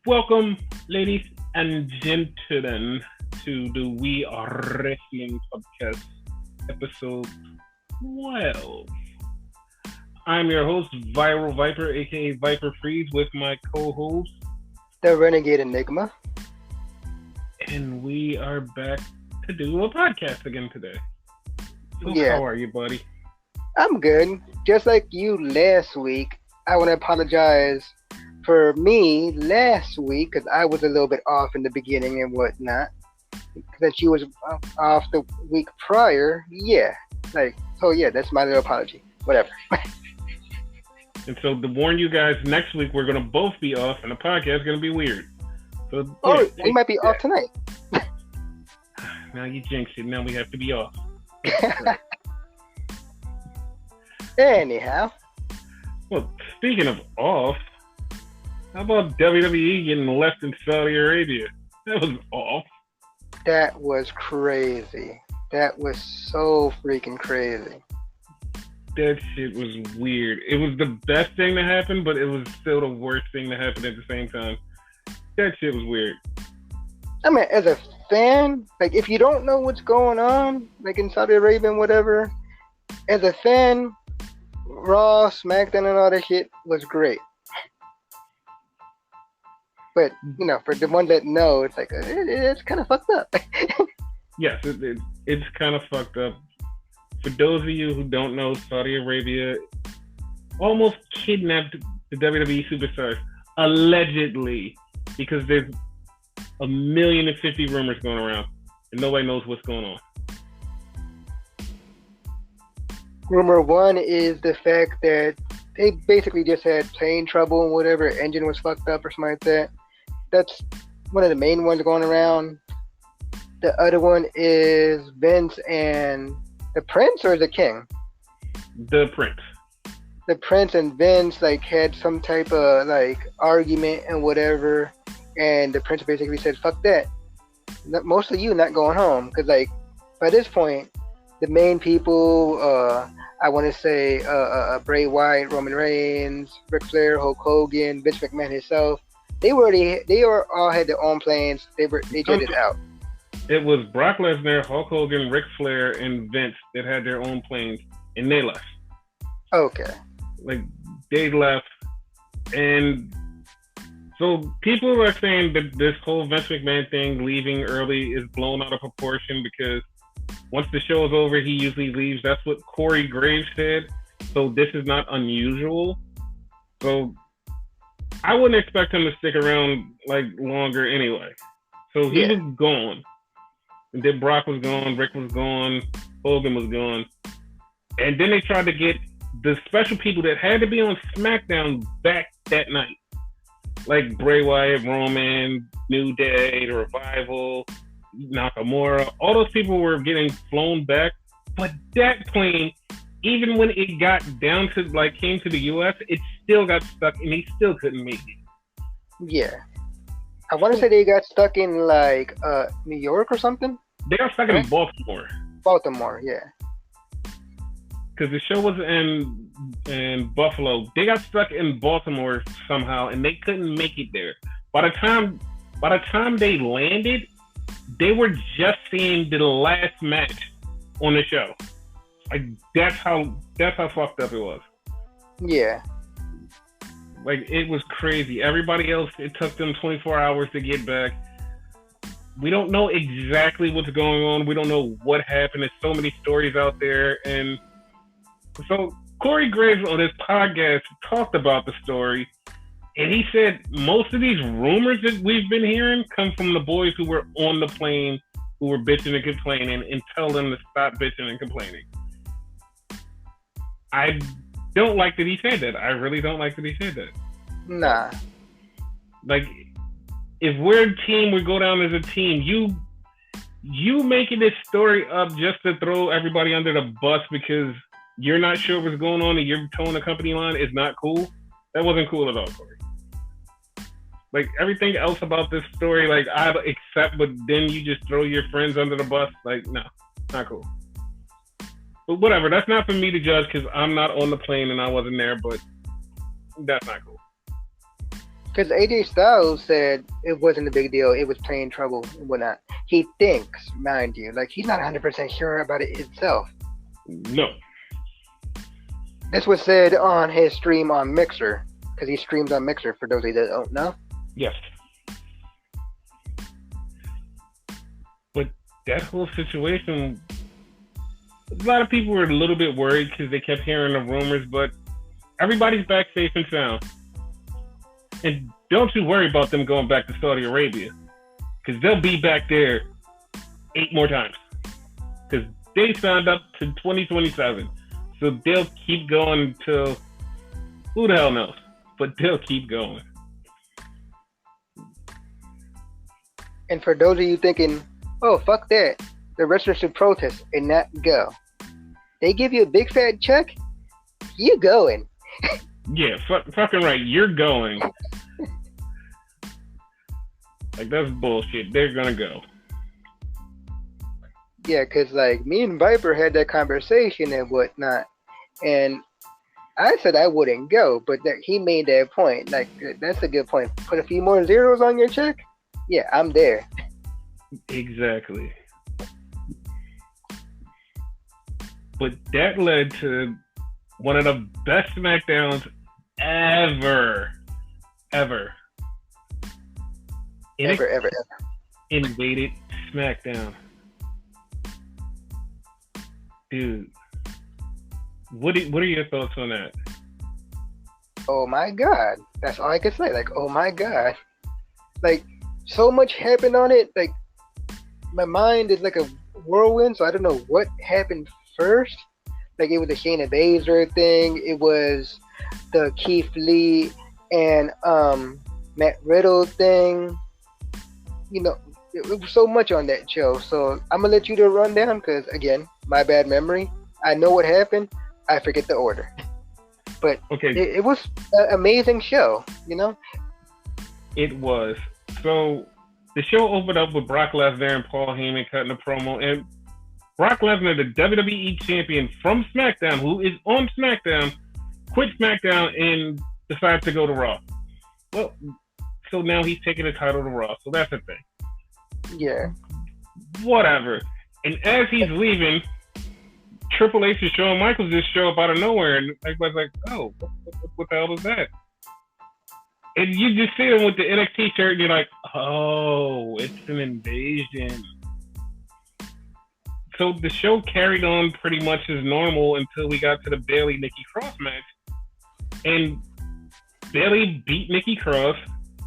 Welcome, ladies and gentlemen, to the We Are Wrestling Podcast, episode 12. I'm your host, Viral Viper, aka Viper Freeze, with my co-host, The Renegade Enigma. and we are back to do a podcast again today. So Yeah. How are you, buddy? I'm good. Just like you last week, I want to apologize for me last week because I was a little bit off in the beginning and whatnot. Since you was off the week prior, that's my little apology. Whatever. And so to warn you guys, next week we're going to both be off, and the podcast is going to be weird. So We might be off tonight. Now you jinxed it. Now we have to be off. Anyhow. Well, speaking of off, how about WWE getting left in Saudi Arabia? That was off. That was crazy. That was so freaking crazy. That shit was weird. It was the best thing to happen, but it was still the worst thing to happen at the same time. That shit was weird. I mean, as a fan, like, if you don't know what's going on, like in Saudi Arabia and whatever, as a fan, Raw, SmackDown, and all that shit was great. But, for the one that know, it's like, it's kind of fucked up. Yes, it's kind of fucked up. For those of you who don't know, Saudi Arabia almost kidnapped the WWE superstars, allegedly, because there's 1,050,000 rumors going around, and nobody knows what's going on. Rumor one is the fact that they basically just had plane trouble and whatever, engine was fucked up or something like that. That's one of the main ones going around. The other one is Vince and the Prince, or the King? The Prince. The Prince and Vince had some type of argument and whatever, and the Prince basically said, "Fuck that! Most of you not going home," because by this point, the main people, I want to say Bray Wyatt, Roman Reigns, Ric Flair, Hulk Hogan, Vince McMahon himself, they all had their own planes. They jetted out. It was Brock Lesnar, Hulk Hogan, Ric Flair, and Vince that had their own planes, and they left. Okay. They left, and so people are saying that this whole Vince McMahon thing leaving early is blown out of proportion because once the show is over, he usually leaves. That's what Corey Graves said. So this is not unusual. So I wouldn't expect him to stick around longer anyway. So he was gone. And then Brock was gone, Rick was gone, Hogan was gone. And then they tried to get the special people that had to be on SmackDown back that night. Like Bray Wyatt, Roman, New Day, The Revival, Nakamura. All those people were getting flown back. But that plane, even when it got down to, came to the US, it still got stuck and he still couldn't make it. Yeah. I want to say they got stuck in New York or something. They got stuck in Baltimore. Baltimore, yeah. Because the show was in Buffalo. They got stuck in Baltimore somehow, and they couldn't make it there. By the time they landed, they were just seeing the last match on the show. That's how fucked up it was. Yeah. It was crazy. Everybody else, it took them 24 hours to get back. We don't know exactly what's going on. We don't know what happened. There's so many stories out there. And so Corey Graves on his podcast talked about the story. And he said most of these rumors that we've been hearing come from the boys who were on the plane, who were bitching and complaining, and tell them to stop bitching and complaining. I don't like that he said that. I really don't like that he said that. Nah. If we're a team, we go down as a team. You making this story up just to throw everybody under the bus because you're not sure what's going on and you're towing the company line is not cool. That wasn't cool at all, Corey. Everything else about this story, I accept, but then you just throw your friends under the bus. No, not cool. But whatever, that's not for me to judge because I'm not on the plane and I wasn't there, but that's not cool. Because AJ Styles said it wasn't a big deal. It was plain trouble and whatnot. He thinks, mind you, like he's not 100% sure about it himself. No. This was said on his stream on Mixer, because he streams on Mixer. For those of you that don't know. Yes. But that whole situation, a lot of people were a little bit worried because they kept hearing the rumors, but everybody's back safe and sound. And don't you worry about them going back to Saudi Arabia, because they'll be back there 8 more times. Because they signed up to 2027. So they'll keep going till who the hell knows, but they'll keep going. And for those of you thinking, oh, fuck that, the wrestlers should protest and not go. They give you a big fat check, you going. Yeah, fucking right, you're going. Like, that's bullshit. They're gonna go. Yeah, because, like, me and Viper had that conversation and whatnot, and I said I wouldn't go, but he made that point. Like, that's a good point. Put a few more zeros on your check? Yeah, I'm there. Exactly. But that led to one of the best SmackDowns ever. Ever. Invaded SmackDown. Dude, what are your thoughts on that? Oh my God. That's all I can say. Like, oh my God. Like, so much happened on it. Like, my mind is like a whirlwind, so I don't know what happened first. Like, it was the Shayna Baszler thing. It was the Keith Lee and Matt Riddle thing. You know, it was so much on that show. So I'm going to let you do a rundown because, again, my bad memory. I know what happened. I forget the order. But okay. It was an amazing show, you know? It was. So the show opened up with Brock Lesnar and Paul Heyman cutting a promo. And Brock Lesnar, the WWE champion from SmackDown, who is on SmackDown, quit SmackDown and decided to go to Raw. Well, so now he's taking the title to Raw. So that's the thing. Yeah. Whatever. And as he's leaving, Triple H and Shawn Michaels just show up out of nowhere, and everybody's like, "Oh, what the hell is that?" And you just see him with the NXT shirt, and you're like, "Oh, it's an invasion." So the show carried on pretty much as normal until we got to the Bayley-Nikki Cross match, and Bayley beat Nikki Cross,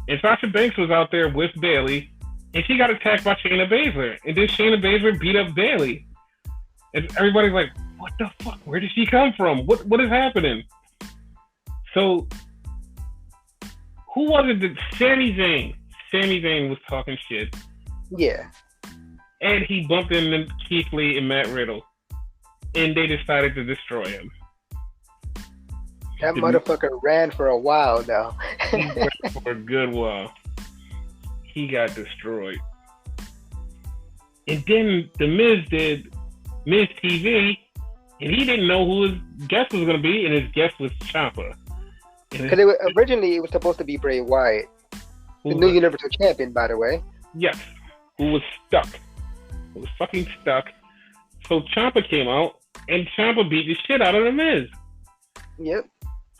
and Sasha Banks was out there with Bayley, and she got attacked by Shayna Baszler, and then Shayna Baszler beat up Bayley. And everybody's like, what the fuck? Where did she come from? What is happening? So, who was it that Sami Zayn? Sami Zayn was talking shit. Yeah. And he bumped into Keith Lee and Matt Riddle. And they decided to destroy him. That motherfucker ran for a while, though. He ran for a good while. He got destroyed. And then The Miz did Miz TV, and he didn't know who his guest was going to be, and his guest was Ciampa. Because originally it was supposed to be Bray Wyatt, the new Universal Champion, by the way. Yes, who was stuck. Who was fucking stuck. So Ciampa came out, and Ciampa beat the shit out of The Miz. Yep.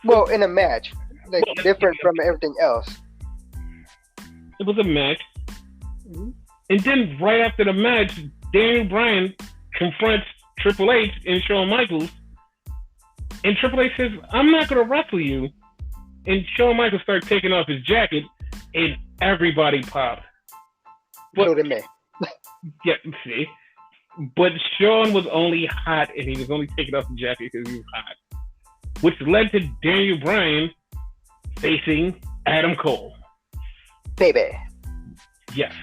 Well, in a match, like different from everything else. It was a match. Mm-hmm. And then right after the match, Daniel Bryan confronts Triple H and Shawn Michaels, and Triple H says, "I'm not going to wrestle you." And Shawn Michaels started taking off his jacket, and everybody popped. So did me. Yeah, see? But Shawn was only hot, and he was only taking off the jacket because he was hot. Which led to Daniel Bryan facing Adam Cole. Baby. Yes.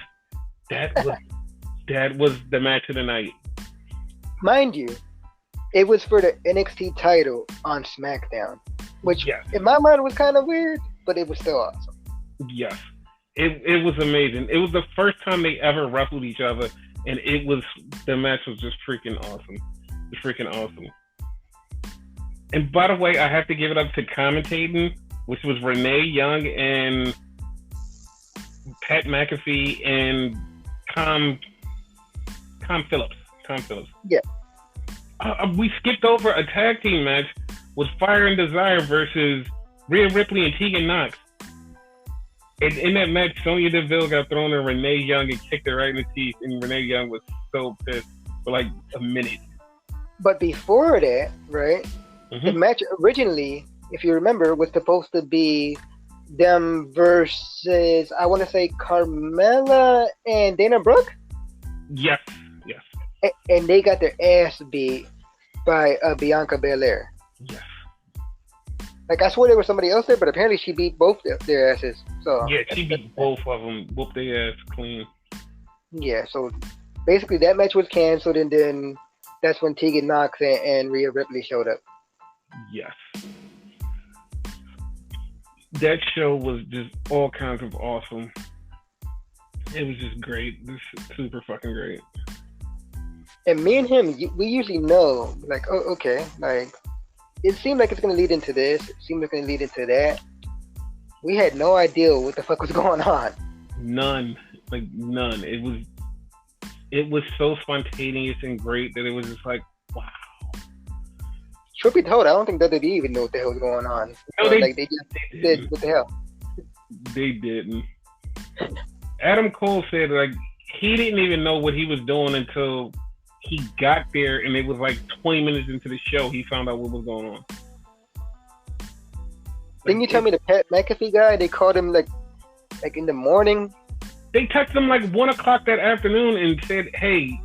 That was the match of the night. Mind you, it was for the NXT title on SmackDown, which in my mind was kind of weird, but it was still awesome. Yes, it was amazing. It was the first time they ever wrestled each other, and the match was just freaking awesome. It's freaking awesome. And by the way, I have to give it up to commentating, which was Renee Young and Pat McAfee and Tom Phillips. Tom Phillips. Yeah. We skipped over a tag team match with Fire and Desire versus Rhea Ripley and Tegan Knox. And in that match, Sonya Deville got thrown at Renee Young and kicked her right in the teeth, and Renee Young was so pissed for like a minute. But before that, right, the match originally, if you remember, was supposed to be them versus, I want to say, Carmella and Dana Brooke? Yes. And they got their ass beat by Bianca Belair. Yes. Like, I swear there was somebody else there, but apparently she beat both their asses. So yeah, she beat both of them, whooped their ass clean. Yeah, so basically that match was canceled, and then that's when Tegan Knox and Rhea Ripley showed up. Yes. That show was just all kinds of awesome. It was just great. This is super fucking great. And me and him, we usually know, like, oh, okay, like, it seemed like it's going to lead into this. It seemed like it's going to lead into that. We had no idea what the fuck was going on. None. Like, none. It was so spontaneous and great that it was just like, wow. Truth be told, I don't think WWE even knew what the hell was going on. No, they just did what the hell. They didn't. Adam Cole said, like, he didn't even know what he was doing until he got there, and it was like 20 minutes into the show, he found out what was going on. Didn't you tell me the Pat McAfee guy, they called him like in the morning? They texted him like 1 o'clock that afternoon and said, hey,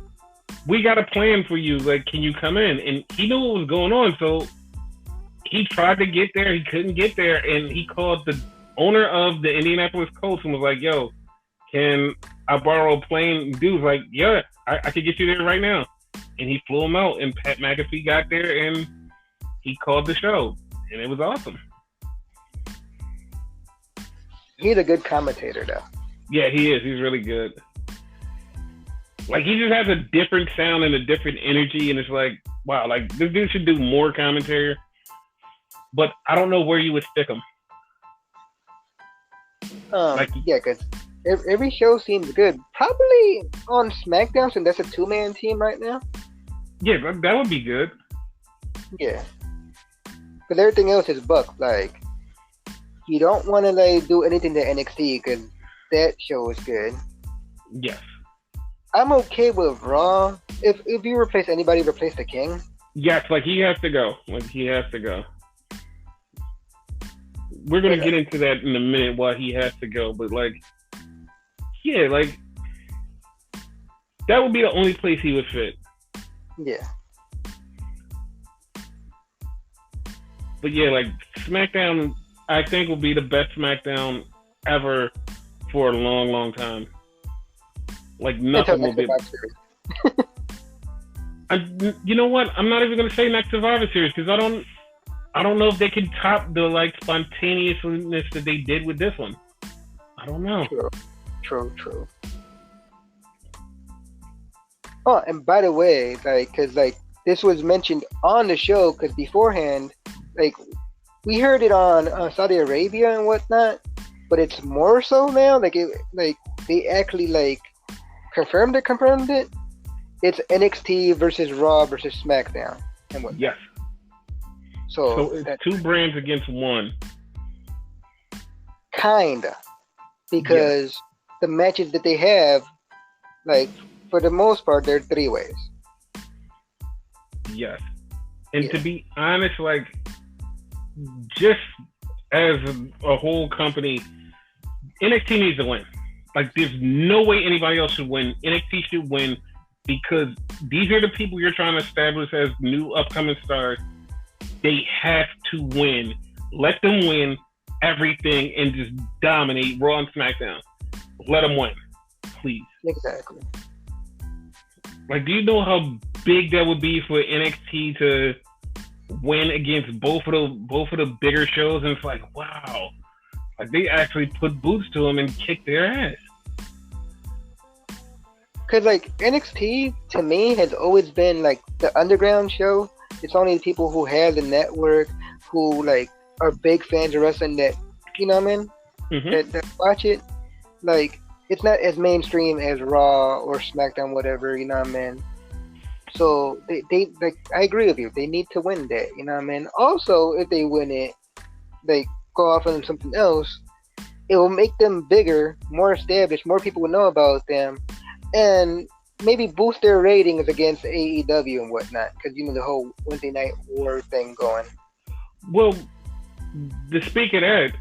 we got a plan for you. Like, can you come in? And he knew what was going on, so he tried to get there. He couldn't get there, and he called the owner of the Indianapolis Colts and was like, yo, can I borrow a plane? Dude's like, yeah, I could get you there right now. And he flew him out, and Pat McAfee got there, and he called the show, and it was awesome. He's a good commentator, though. Yeah, he is. He's really good. Like, he just has a different sound and a different energy, and it's like, wow, like, this dude should do more commentary, but I don't know where you would stick him. Yeah, because every show seems good. Probably on SmackDown, since that's a two-man team right now. Yeah, that would be good. Yeah. Because everything else is booked. Like, you don't want to like do anything to NXT because that show is good. Yes. I'm okay with Raw. If you replace anybody, replace the King. Yes, like he has to go. We're gonna get into that in a minute why he has to go, but like, yeah, like that would be the only place he would fit. Yeah. But yeah, like SmackDown, I think will be the best SmackDown ever for a long, long time. Like nothing will be. You know what? I'm not even gonna say next Survivor Series because I don't know if they can top the like spontaneousness that they did with this one. I don't know. True. Oh, and by the way, like, cause like this was mentioned on the show, cause beforehand, like we heard it on Saudi Arabia and whatnot, but it's more so now. Like they actually like confirmed it. It's NXT versus Raw versus SmackDown and whatnot. Yes. So it's two brands against one. Kinda. Because the matches that they have, like, for the most part, they're three ways. Yes. And to be honest, like, just as a whole company, NXT needs to win. Like, there's no way anybody else should win. NXT should win because these are the people you're trying to establish as new upcoming stars. They have to win. Let them win everything and just dominate Raw and SmackDown. Let them win, please. Exactly. Like, do you know how big that would be for NXT to win against both of the bigger shows? And it's like, wow, like they actually put boots to them and kicked their ass. Because like NXT to me has always been like the underground show. It's only the people who have the network, who like are big fans of wrestling that, you know what I mean? Mm-hmm. That watch it. Like it's not as mainstream as Raw or SmackDown, whatever. You know what I mean? So they like I agree with you. They need to win that. You know what I mean? Also, if they win it, they go off on something else. It will make them bigger, more established. More people will know about them, and maybe boost their ratings against AEW and whatnot. Because you know the whole Wednesday Night War thing going. Well, to speak of that,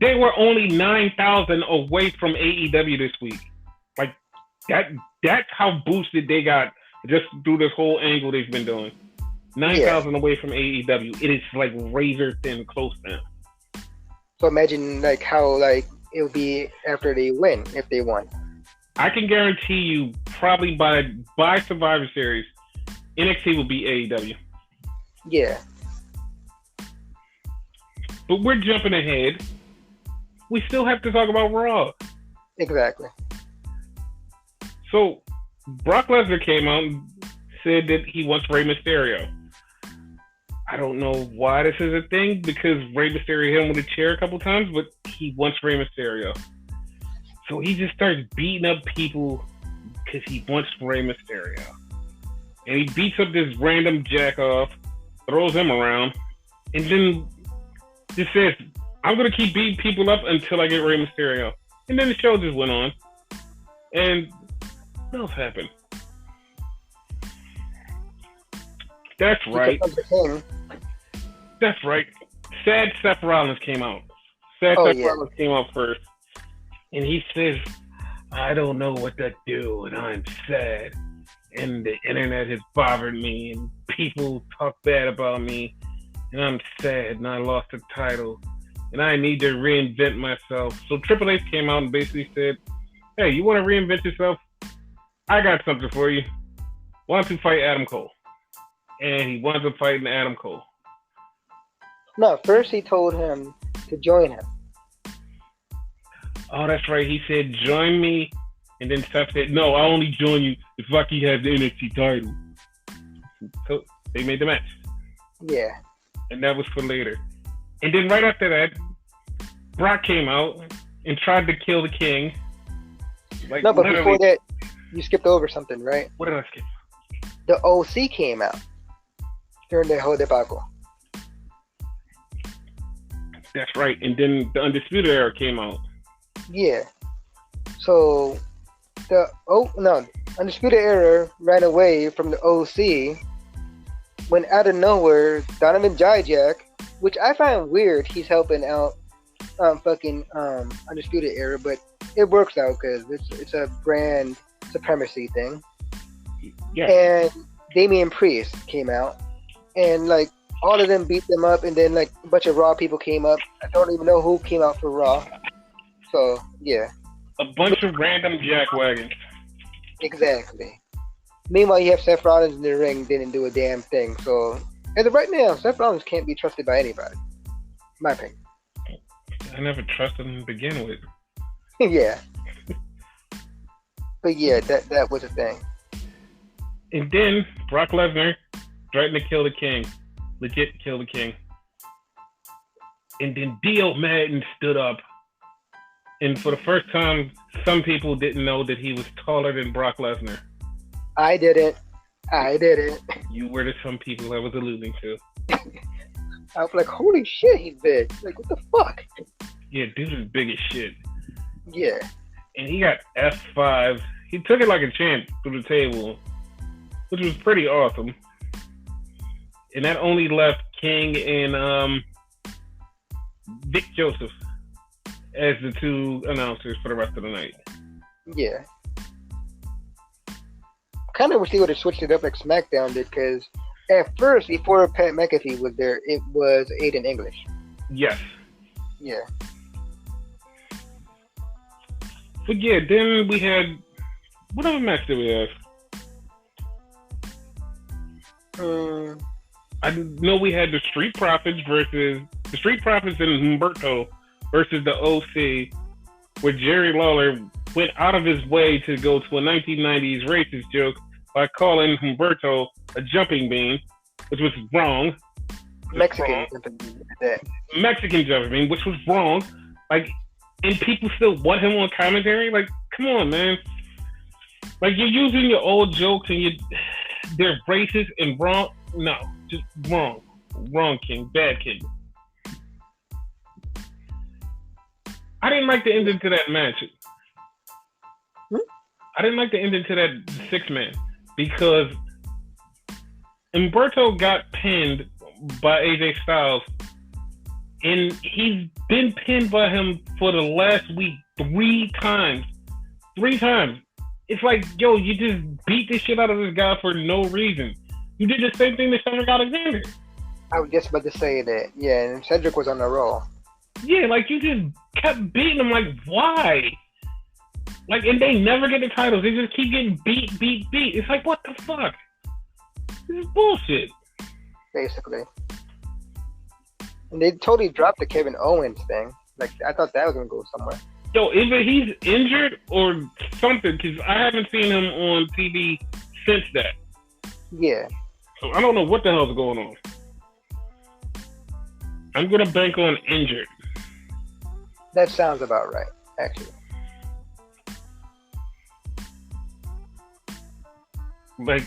they were only 9,000 away from AEW this week. Like that's how boosted they got just through this whole angle they've been doing. 9,000 away from AEW. It is like razor thin close now. So imagine like how like it would be after they win, if they won. I can guarantee you, probably by Survivor Series, NXT will be AEW. Yeah. But we're jumping ahead. We still have to talk about Raw. Exactly. So, Brock Lesnar came out and said that he wants Rey Mysterio. I don't know why this is a thing, because Rey Mysterio hit him with a chair a couple times, but he wants Rey Mysterio. So he just starts beating up people because he wants Rey Mysterio. And he beats up this random jack off, throws him around, and then just says, I'm going to keep beating people up until I get Rey Mysterio. And then the show just went on. And what else happened? That's right. That's right. Sad Seth Rollins came out. Seth Rollins came out first. And he says, I don't know what to do, and I'm sad. And the internet has bothered me, and people talk bad about me, and I'm sad, and I lost the title, and I need to reinvent myself. So Triple H came out and basically said, hey, you want to reinvent yourself? I got something for you. Why don't you fight Adam Cole? And he winds up fighting Adam Cole. No, first he told him to join him. Oh, that's right. He said, join me. And then Seth said, no, I'll only join you if Rocky has the NXT title. So they made the match. Yeah. And that was for later. And then right after that, Brock came out and tried to kill the King. Like, no, but before that, you skipped over something, right? What did I skip? The OC came out during the whole debacle. That's right. And then the Undisputed Era came out. Yeah. So Undisputed Era ran away from the OC when out of nowhere Donovan Dijak, which I find weird, he's helping out Undisputed Era, but it works out because it's a brand supremacy thing. Yeah. And Damian Priest came out and like all of them beat them up, and then like a bunch of Raw people came up. I don't even know who came out for Raw. So yeah, a bunch of random jackwagons. Exactly. Meanwhile, you have Seth Rollins in the ring, didn't do a damn thing. So as of right now, Seth Rollins can't be trusted by anybody. My opinion. I never trusted him to begin with. Yeah. But yeah, that was a thing. And then Brock Lesnar threatened to kill the King. Legit kill the King. And then Dio Madden stood up. And for the first time, some people didn't know that he was taller than Brock Lesnar. I didn't. You were the some people I was alluding to. I was like, holy shit, he's big. Like, what the fuck? Yeah, dude is big as shit. Yeah. And he got F5. He took it like a champ through the table, which was pretty awesome. And that only left King and Vic Joseph as the two announcers for the rest of the night. Yeah. Kind of wish they would have switched it up like SmackDown did, because at first, before Pat McAfee was there, it was Aiden English. Yes. Yeah. But yeah, then we had... What other match did we have? I know we had the Street Profits and Humberto versus the OC, where Jerry Lawler went out of his way to go to a 1990s racist joke by calling Humberto a jumping bean, which was wrong. Mexican jumping bean, which was wrong. Like, and people still want him on commentary. Like, come on, man. Like, you're using your old jokes and they're racist and wrong. No, just wrong. Wrong, King. Bad King. I didn't like the ending to that match. I didn't like the ending to that 6-man because Humberto got pinned by AJ Styles, and he's been pinned by him for the last week 3 times. 3 times. It's like, yo, you just beat the shit out of this guy for no reason. You did the same thing to Cedric Alexander. I was just about to say that. Yeah, and Cedric was on the roll. Yeah, like you just kept beating him. Like, why? Like, and they never get the titles. They just keep getting beat. It's like, what the fuck? This is bullshit. Basically. And they totally dropped the Kevin Owens thing. Like, I thought that was going to go somewhere. Yo, either he's injured or something, because I haven't seen him on TV since that. Yeah. So I don't know what the hell's going on. I'm going to bank on injured. That sounds about right, actually. Like,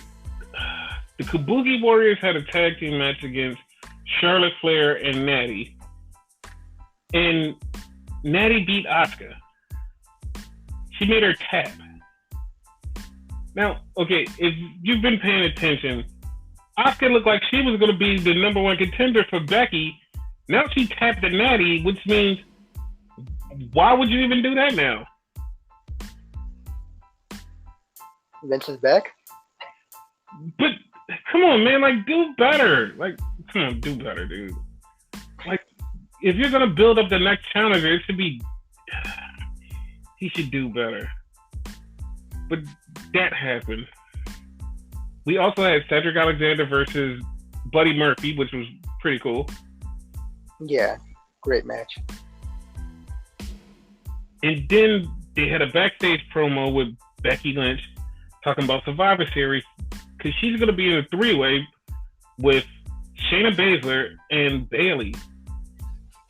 the Kabuki Warriors had a tag team match against Charlotte Flair and Natty. And Natty beat Asuka. She made her tap. Now, okay, if you've been paying attention, Asuka looked like she was going to be the number 1 contender for Becky. Now she tapped at Natty, which means, why would you even do that now? Vince is back? But, come on, man, like, do better. Like, come on, do better, dude. Like, if you're going to build up the next challenger, it should be... He should do better. But that happened. We also had Cedric Alexander versus Buddy Murphy, which was pretty cool. Yeah, great match. And then they had a backstage promo with Becky Lynch talking about Survivor Series because she's going to be in a 3-way with Shayna Baszler and Bayley.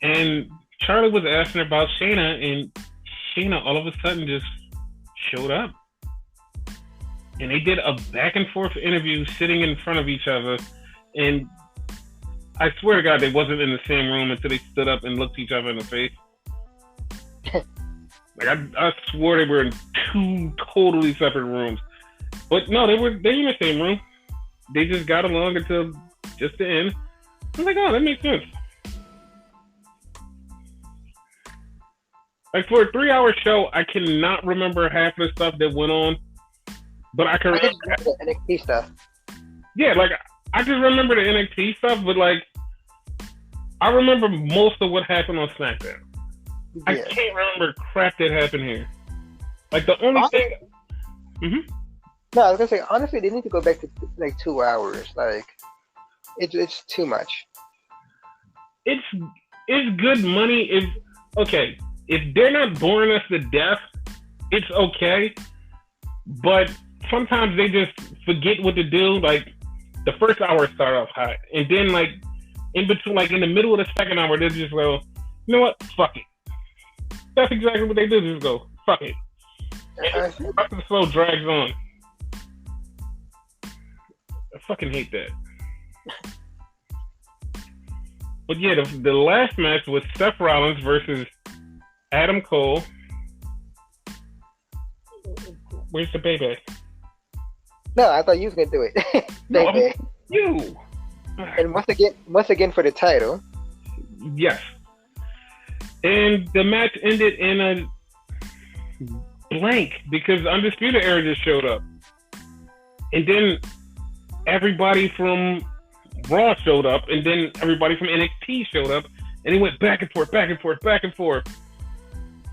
And Charlie was asking her about Shayna, and Shayna all of a sudden just showed up. And they did a back and forth interview sitting in front of each other. And I swear to God, they wasn't in the same room until they stood up and looked each other in the face. Like, I swore they were in 2 totally separate rooms. But no, they were in the same room. They just got along until just the end. I was like, oh, that makes sense. Like, for a 3-hour show, I cannot remember half the stuff that went on. But I can remember the NXT stuff. Yeah, like, I just remember the NXT stuff, but, like, I remember most of what happened on SmackDown. Yeah. I can't remember crap that happened here. Like, the only thing... Mm-hmm. No, I was going to say, honestly, they need to go back to, like, 2 hours. Like, it's too much. It's good money. Okay, if they're not boring us to death, it's okay. But sometimes they just forget what to do. Like, the first hour start off hot, and then, like, in between, like, in the middle of the second hour, they just go, you know what? Fuck it. That's exactly what they do. Just go, fuck it. And the slow drags on. I fucking hate that. But yeah, the last match was Seth Rollins versus Adam Cole. Where's the baby? No, I thought you was gonna do it. No, you. And once again for the title. Yes. And the match ended in a blank because Undisputed Era just showed up. And then everybody from Raw showed up, and then everybody from NXT showed up, and it went back and forth, back and forth, back and forth.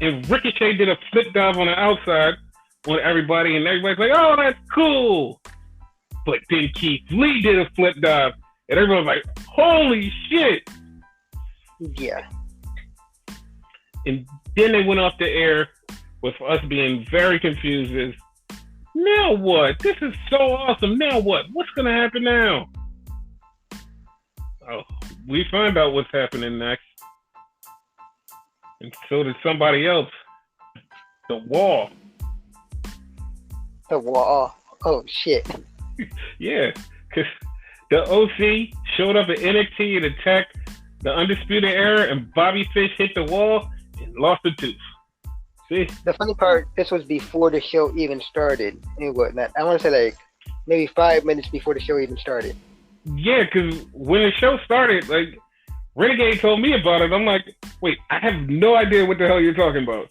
And Ricochet did a flip dive on the outside on everybody, and everybody's like, oh, that's cool. But then Keith Lee did a flip dive, and everyone's like, holy shit. Yeah. And then they went off the air with us being very confused as, now what? This is so awesome. Now what? What's going to happen now? Oh, we find out what's happening next. And so did somebody else. The Wall. The Wall. Oh shit. Yeah, because the OC showed up at NXT and attacked the Undisputed Era, and Bobby Fish hit the wall and lost a tooth. See? The funny part, this was before the show even started and whatnot. I want to say like maybe 5 minutes before the show even started. Yeah, because when the show started, like, Renegade told me about it. I'm like, wait, I have no idea what the hell you're talking about.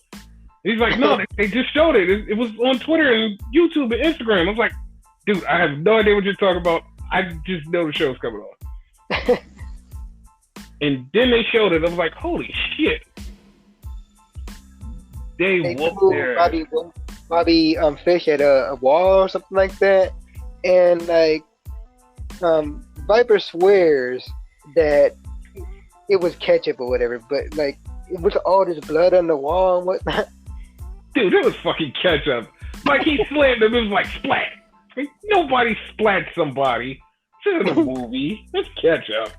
He's like, no, they just showed it. It was on Twitter and YouTube and Instagram. I was like, dude, I have no idea what you're talking about. I just know the show's coming on. And then they showed it. I was like, holy shit. They whooped their Bobby Fish at a wall or something like that. And like Viper swears that it was ketchup or whatever, but like it was all this blood on the wall and whatnot. Dude, it was fucking ketchup. Like he slammed him, it was like splat. Like, nobody splat somebody. It's in a movie. It's ketchup.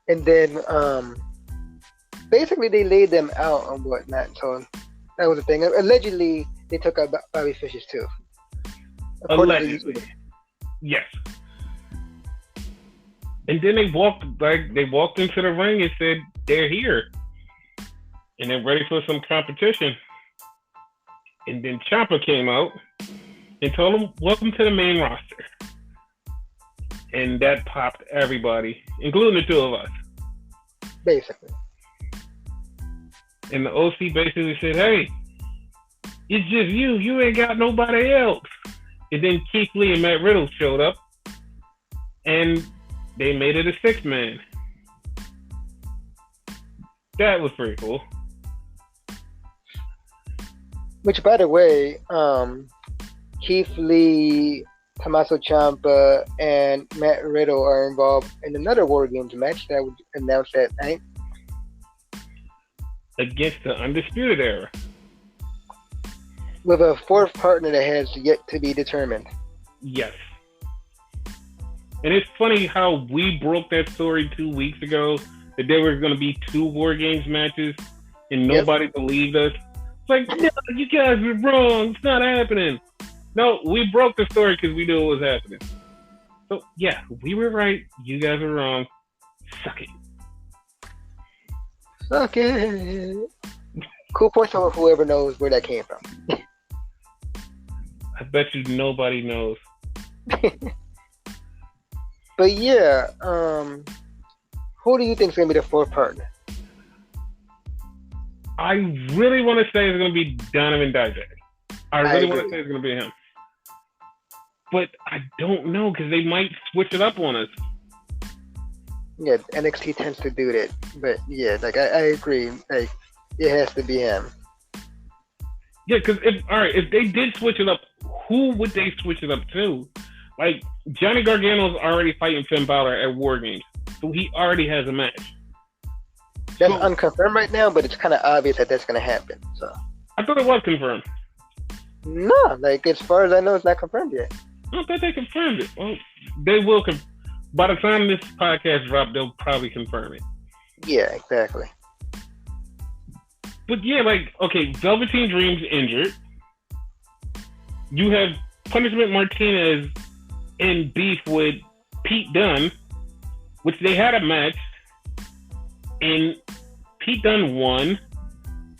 And then basically they laid them out and whatnot. So that was the thing. Allegedly, they took out Bobby Fish's tooth. Allegedly. Yes. And then they walked into the ring and said they're here. And they're ready for some competition. And then Ciampa came out and told them, welcome to the main roster. And that popped everybody, including the two of us. Basically. And the OC basically said, hey, it's just you. You ain't got nobody else. And then Keith Lee and Matt Riddle showed up. And they made it a 6-man. That was pretty cool. Which, by the way, Keith Lee, Tommaso Ciampa, and Matt Riddle are involved in another War Games match that was announced that night. Against the Undisputed Era. With a fourth partner that has yet to be determined. Yes. And it's funny how we broke that story 2 weeks ago, that there were going to be 2 War Games matches, and nobody believed us. It's like, no, you guys are wrong. It's not happening. No, we broke the story because we knew it was happening. So, yeah, we were right. You guys are wrong. Suck it. Suck it. Cool points over whoever knows where that came from. I bet you nobody knows. But yeah, who do you think is going to be the fourth partner? I really want to say it's going to be Donovan Dijak. I really want to say it's going to be him. But I don't know because they might switch it up on us. Yeah, NXT tends to do that. But yeah, like I agree. Like it has to be him. Yeah, because if they did switch it up, who would they switch it up to? Like Johnny Gargano's already fighting Finn Balor at War Games, so he already has a match. That's unconfirmed right now, but it's kind of obvious that that's going to happen. So I thought it was confirmed. No, like as far as I know, it's not confirmed yet. I thought they confirmed it. Well, they will. By the time this podcast drops, they'll probably confirm it. Yeah, exactly. But yeah, like, okay, Velveteen Dream's injured. You have Punishment Martinez in beef with Pete Dunne, which they had a match, and Pete Dunne won.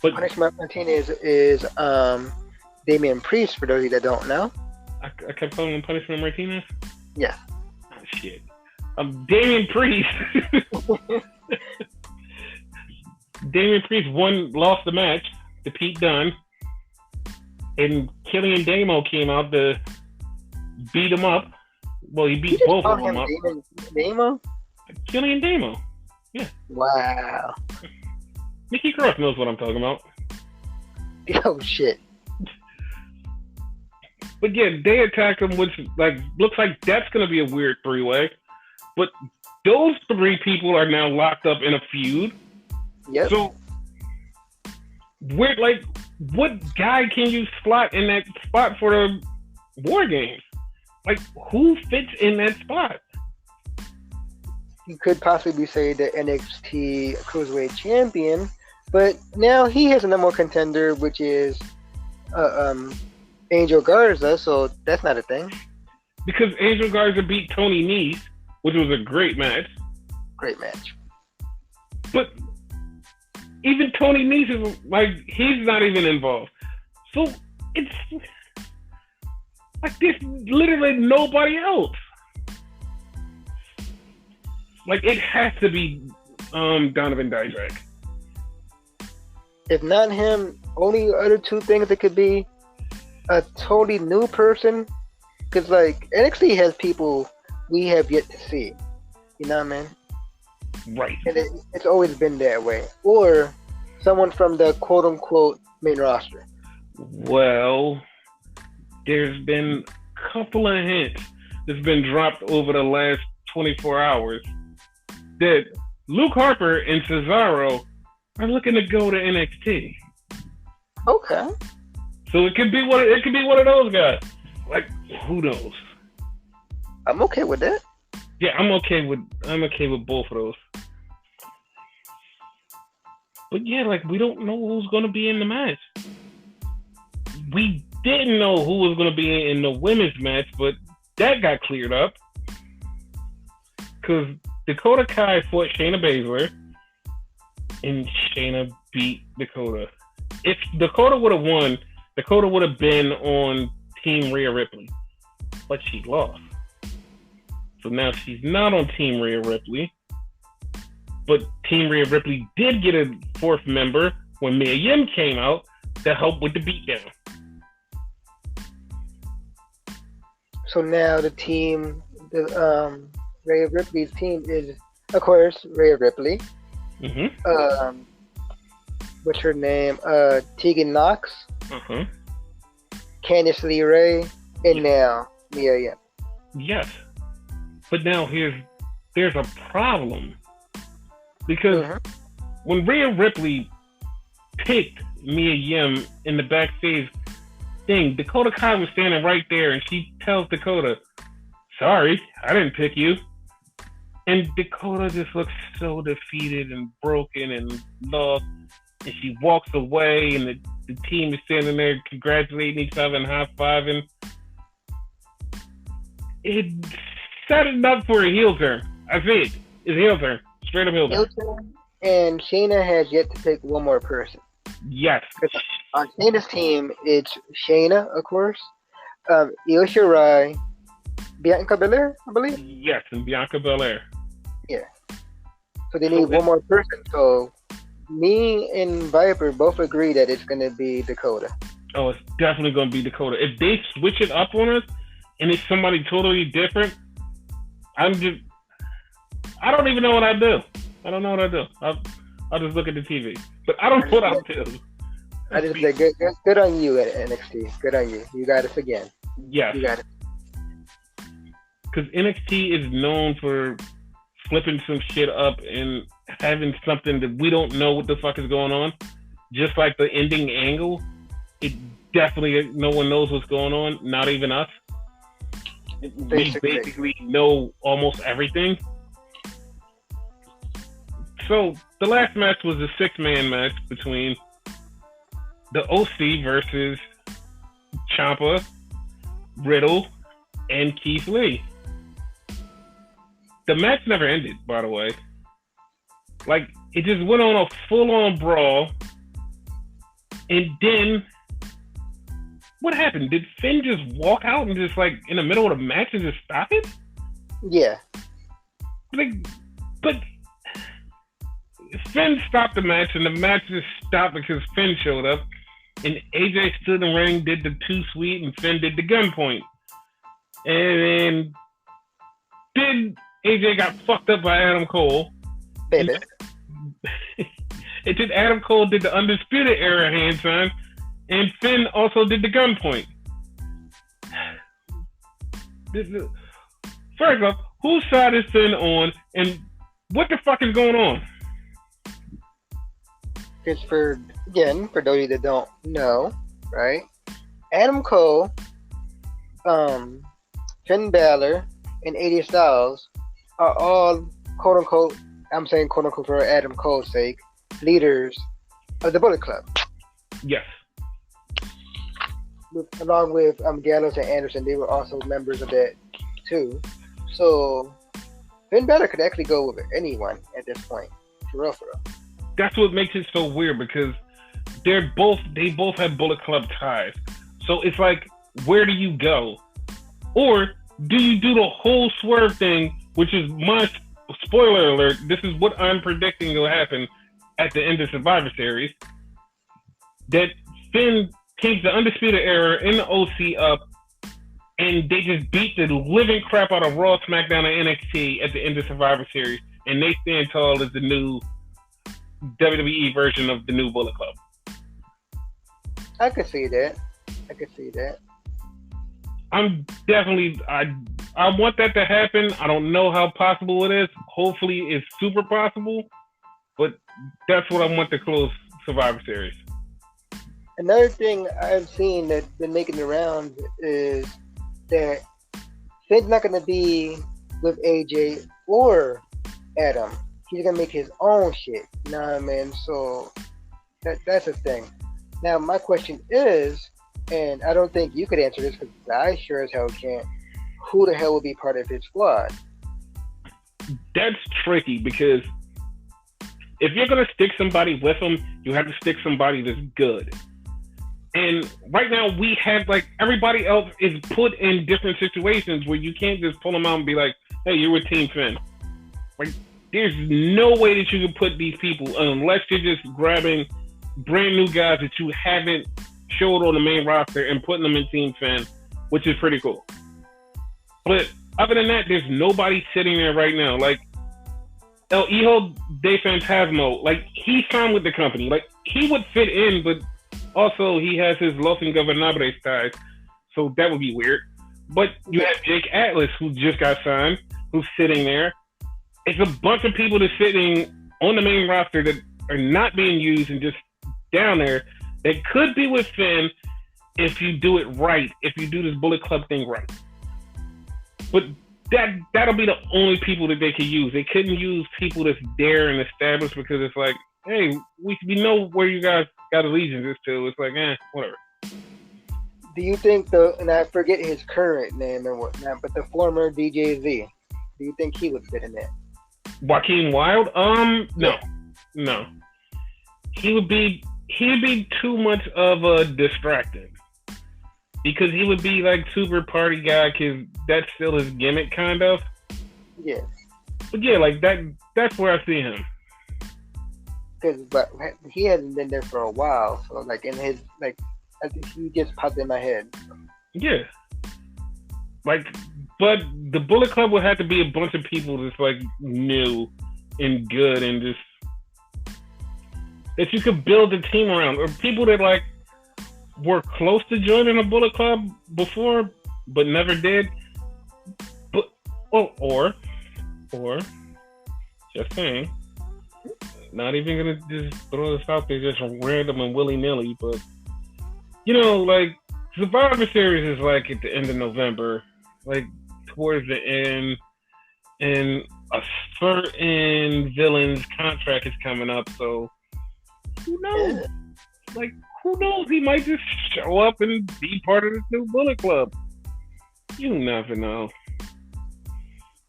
But Punishment Martinez is Damian Priest, for those of you that don't know. I kept calling him Punishment Martinez? Yeah. Oh, shit. Damian Priest. Damian Priest lost the match to Pete Dunne, and Killian Damo came out to beat him up. Well, he beat both of them up. Damo? Killian Damo. Yeah. Wow. Nikki Cross knows what I'm talking about. Oh shit. But yeah, they attack him, which looks like that's gonna be a weird 3-way. But those 3 people are now locked up in a feud. Yep. So, what guy can you slot in that spot for the War Games? Like, who fits in that spot? you could possibly say the NXT Cruiserweight Champion, but now he has a number one contender, which is Angel Garza, so that's not a thing. Because Angel Garza beat Tony Nese, which was a great match. Great match. But even Tony Nese is like, he's not even involved. So it's like there's literally nobody else. Like, it has to be Donovan Dijak. If not him, only other two things it could be a totally new person. Because, like, NXT has people we have yet to see. You know what I mean? Right. And it's always been that way. Or someone from the quote-unquote main roster. Well, there's been a couple of hints that's been dropped over the last 24 hours that Luke Harper and Cesaro are looking to go to NXT. Okay. So it could be one of those guys. Like, who knows? I'm okay with that. Yeah, I'm okay with both of those. But yeah, like, we don't know who's gonna be in the match. We didn't know who was gonna be in the women's match, but that got cleared up. Because Dakota Kai fought Shayna Baszler, and Shayna beat Dakota. If Dakota would have won, Dakota would have been on Team Rhea Ripley. But she lost. So now she's not on Team Rhea Ripley. But Team Rhea Ripley did get a fourth member when Mia Yim came out to help with the beatdown. So now the team, Rhea Ripley's team is, of course, Rhea Ripley. Mm-hmm. What's her name? Tegan Knox. Uh-huh. Candice LeRae, and now Mia Yim. Yes. But now there's a problem. Because when Rhea Ripley picked Mia Yim in the backstage thing, Dakota Kai was standing right there, and she tells Dakota, "Sorry, I didn't pick you." And Dakota just looks so defeated and broken and lost. And she walks away, and the team is standing there congratulating each other and high-fiving. It set it up for a heel turn. I see it. It's a heel turn. Straight up heel turn. And Shayna has yet to pick one more person. Yes. On Shayna's team, it's Shayna, of course, Io Shirai, Bianca Belair, I believe. Yes, and Bianca Belair. Yeah. So they need one more person. So me and Viper both agree that it's going to be Dakota. Oh, it's definitely going to be Dakota. If they switch it up on us and it's somebody totally different, I don't even know what I do. I don't know what I do. I'll just look at the TV. But I don't know what I'll do. I just say good on you at NXT. Good on you. You got us again. Yes. You got it. Because NXT is known for flipping some shit up and having something that we don't know what the fuck is going on. Just like the ending angle, it definitely, no one knows what's going on, not even us. We basically know almost everything. So the last match was a 6-man match between the OC versus Ciampa, Riddle, and Keith Lee. The match never ended, by the way. Like, it just went on a full-on brawl. And then, what happened? Did Finn just walk out and just, like, in the middle of the match and just stop it? Yeah. Like, but Finn stopped the match, and the match just stopped because Finn showed up. And AJ stood in the ring, did the 2-sweet, and Finn did the gunpoint. And then AJ got fucked up by Adam Cole. Baby. And then Adam Cole did the Undisputed Era hand sign, and Finn also did the gunpoint. First off, whose side is Finn on, and what the fuck is going on? Because for those that don't know, right? Adam Cole, Finn Balor, and AJ Styles are all quote unquote, I'm saying quote unquote for Adam Cole's sake, leaders of the Bullet Club. Yes. Along with Gallows and Anderson, they were also members of that too. So Finn Balor could actually go with anyone at this point, for real. That's what makes it so weird because they both have Bullet Club ties. So it's like, where do you go? Or do you do the whole Swerve thing, which is my spoiler alert? This is what I'm predicting will happen at the end of Survivor Series. That Finn takes the Undisputed Era in the OC up, and they just beat the living crap out of Raw, SmackDown, and NXT at the end of Survivor Series, and they stand tall as the new WWE version of the new Bullet Club. I could see that. I'm definitely, I want that to happen. I don't know how possible it is. Hopefully it's super possible, but that's what I want to close Survivor Series. Another thing I've seen that's been making the rounds is that Finn's not going to be with AJ or Adam. He's going to make his own shit. You know what I mean? So that's a thing. Now, my question is, and I don't think you could answer this because I sure as hell can't, who the hell will be part of his squad? That's tricky because if you're going to stick somebody with him, you have to stick somebody that's good. And right now we have, like, everybody else is put in different situations where you can't just pull them out and be like, hey, you're with Team Finn. Like, there's no way that you can put these people, unless you're just grabbing brand new guys that you haven't showed on the main roster and putting them in Team Finn, which is pretty cool. But other than that, there's nobody sitting there right now. Like, El Hijo de Fantasmo, like, he's signed with the company. Like, he would fit in, but also, he has his Los Ingobernables ties, so that would be weird. But you have Jake Atlas, who just got signed, who's sitting there. It's a bunch of people that's sitting on the main roster that are not being used and just down there that could be with Finn if you do it right, if you do this Bullet Club thing right. But that'll be the only people that they could use. They couldn't use people that's there and established because it's like, hey, we know where you guys got allegiances to. It's like, whatever. Do you think and I forget his current name and whatnot, but the former DJZ, do you think he would fit in that? Joaquin Wilde? No. He would be too much of a distracting because he would be like super party guy because that's still his gimmick, kind of. Yeah. But yeah, like that's where I see him. But he hasn't been there for a while, so like in his I think he just popped in my head. Yeah, like, but the Bullet Club would have to be a bunch of people that's like new and good and just that you could build a team around, or people that like were close to joining a Bullet Club before but never did. But or just saying. Not even gonna just throw this out there just random and willy-nilly, but you know, like Survivor Series is like at the end of November, like towards the end, and a certain villain's contract is coming up, so who knows? Like, who knows? He might just show up and be part of this new Bullet Club. You never know.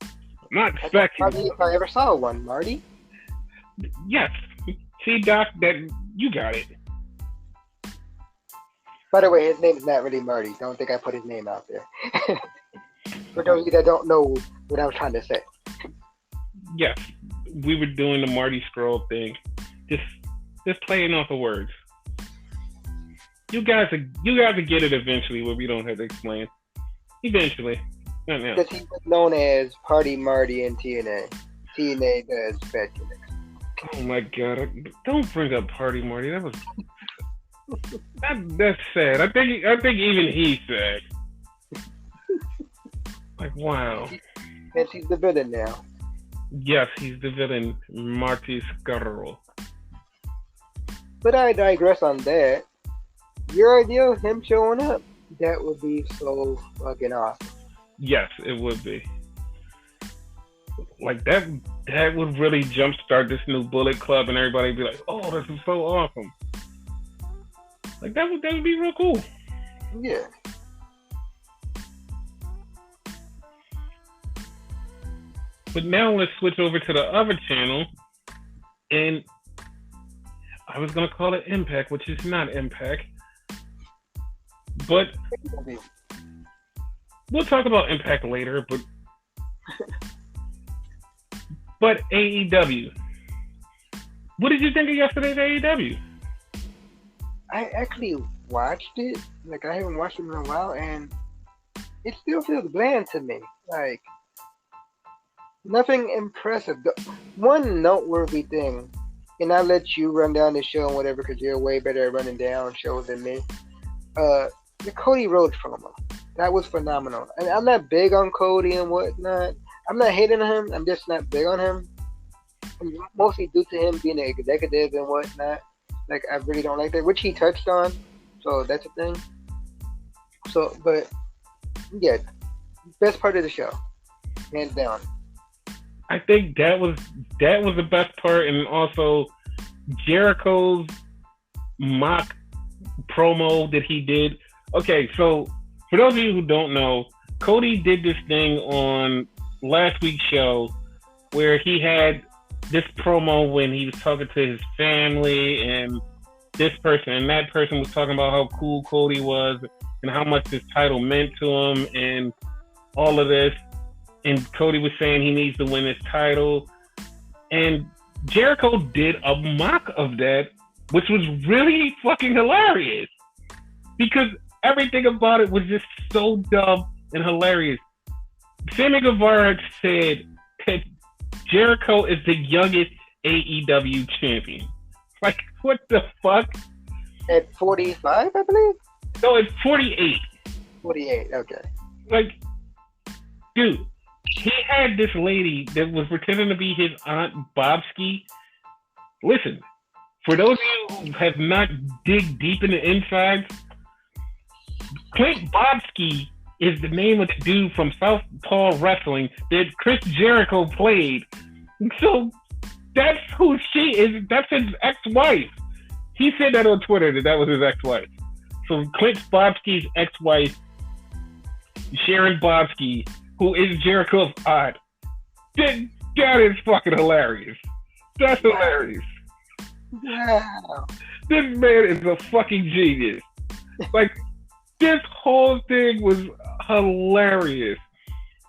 I'm not expecting. Probably if I ever saw one, Marty. Yes. See, Doc, that you got it. By the way, his name is not really Marty. Don't think I put his name out there. For those of you that don't know what I was trying to say. Yes. We were doing the Marty Scurll thing. Just playing off the words. You guys will get it eventually where we don't have to explain. Eventually. Not now. Because he was known as Party Marty in TNA. TNA does bad gimmicks. Oh my god! Don't bring up Party Marty. That was that's sad. I think even he's sad. Like, wow. And he's the villain now. Yes, he's the villain, Marty Scurll. But I digress on that. Your idea of him showing up, that would be so fucking awesome. Yes, it would be. Like that. that would really jumpstart this new Bullet Club, and everybody would be like, "Oh, this is so awesome!" Like that would be real cool. Yeah. But now let's switch over to the other channel, and I was gonna call it Impact, which is not Impact, but we'll talk about Impact later. But AEW. What did you think of yesterday's AEW? I actually watched it. Like, I haven't watched it in a while, and it still feels bland to me. Like, nothing impressive. One noteworthy thing, and I'll let you run down the show and whatever, because you're way better at running down shows than me. The Cody Rhodes promo. That was phenomenal. And I'm not big on Cody and whatnot. I'm not hating on him. I'm just not big on him. And mostly due to him being an executive and whatnot. Like, I really don't like that, which he touched on. So that's a thing. So, but yeah, best part of the show, hands down. I think that was the best part, and also Jericho's mock promo that he did. Okay, so for those of you who don't know, Cody did this thing on last week's show where he had this promo when he was talking to his family, and this person and that person was talking about how cool Cody was and how much this title meant to him and all of this. And Cody was saying he needs to win this title. And Jericho did a mock of that, which was really fucking hilarious. Because everything about it was just so dumb and hilarious. Sammy Guevara said that Jericho is the youngest AEW champion. Like, what the fuck? At 45, I believe? No, it's 48. 48, okay. Like, dude, he had this lady that was pretending to be his Aunt Bobski. Listen, for those of you who have not dig deep in the insides, Clint Bobski is the name of the dude from Southpaw Wrestling that Chris Jericho played. So that's who she is. That's his ex-wife. He said that on Twitter that was his ex-wife. So Clint Bobski's ex-wife, Sharon Bobski, who is Jericho's aunt. That is fucking hilarious. That's hilarious. Wow. This man is a fucking genius. Like, this whole thing was hilarious.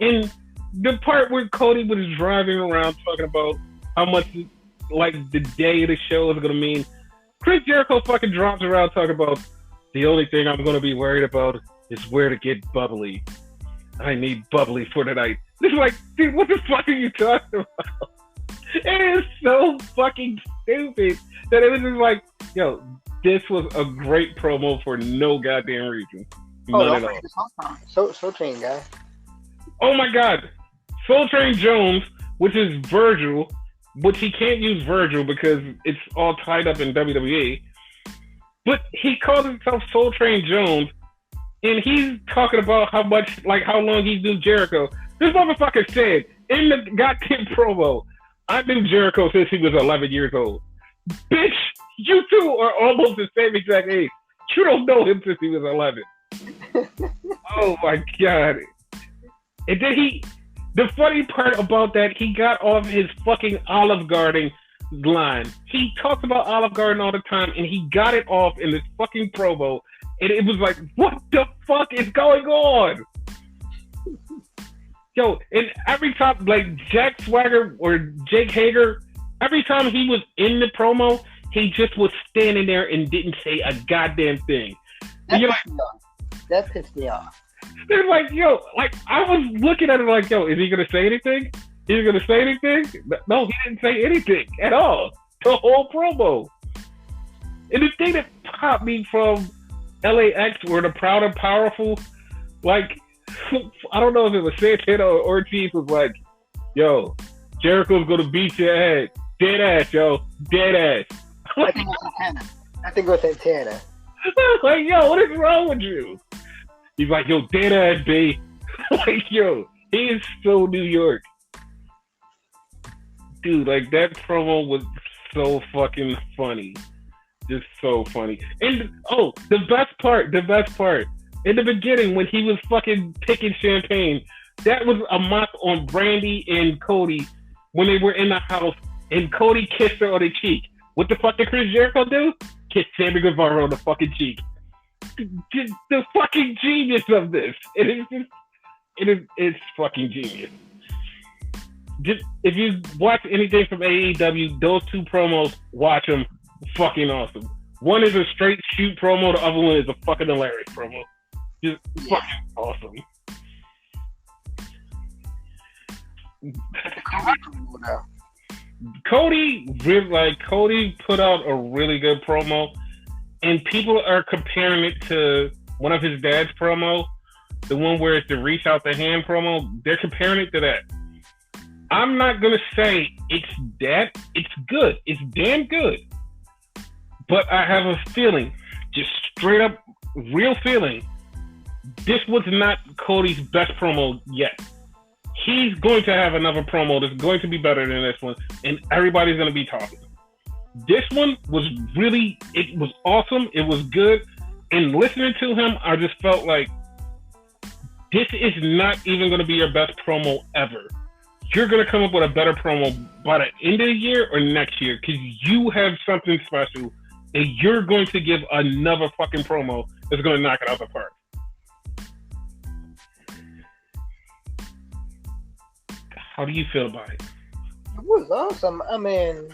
And the part where Cody was driving around talking about how much, like, the day of the show is going to mean, Chris Jericho fucking drops around talking about the only thing I'm going to be worried about is where to get bubbly. I need bubbly for tonight. It's like, dude, what the fuck are you talking about? It is so fucking stupid that it was just like, yo, this was a great promo for no goddamn reason. None at all. Soul Train guy. Oh my god. Soul Train Jones, which is Virgil, which he can't use Virgil because it's all tied up in WWE. But he calls himself Soul Train Jones, and he's talking about how much, like, how long he's knew Jericho. This motherfucker said in the goddamn promo, I knew Jericho since he was 11 years old. Bitch, you two are almost the same exact age. You don't know him since he was 11. Oh my god. And then the funny part about that, he got off his fucking Olive Garden line. He talks about Olive Garden all the time, and he got it off in this fucking promo. And it was like, what the fuck is going on? Yo, and every time, like, Jack Swagger or Jake Hager, every time he was in the promo, he just was standing there and didn't say a goddamn thing. That pissed me off. They're like, yo, like, I was looking at it like, yo, is he going to say anything? Is he going to say anything? No, he didn't say anything at all. The whole promo. And the thing that popped me from LAX were the Proud and Powerful, like, I don't know if it was Santana or Ortiz was like, yo, Jericho's going to beat your ass. Dead ass, yo. Dead ass. I think it was Santana. Like, yo, what is wrong with you? He's like, yo, dead ass, B. Like, yo, he is so New York. dude, like that promo was so fucking funny. Just so funny. And the best part, in the beginning when he was fucking picking champagne, that was a mock on Brandy and Cody when they were in the house and Cody kissed her on the cheek. What the fuck did Chris Jericho do? Kiss Sammy Guevara on the fucking cheek. Just the fucking genius of this. It's fucking genius. Just, if you watch anything from AEW, those two promos, watch them. Fucking awesome. One is a straight shoot promo. The other one is a fucking hilarious promo. Just fucking awesome. Cody put out a really good promo, and people are comparing it to one of his dad's promo, the one where it's the reach out the hand promo. They're comparing it to that. I'm not gonna say it's that. It's good. It's damn good. But I have a feeling, just straight up, real feeling, this was not Cody's best promo yet. He's going to have another promo that's going to be better than this one, and everybody's going to be talking. This one was really, it was awesome. It was good. And listening to him, I just felt like this is not even going to be your best promo ever. You're going to come up with a better promo by the end of the year or next year because you have something special and you're going to give another fucking promo that's going to knock it out the park. How do you feel about it? It was awesome. I mean,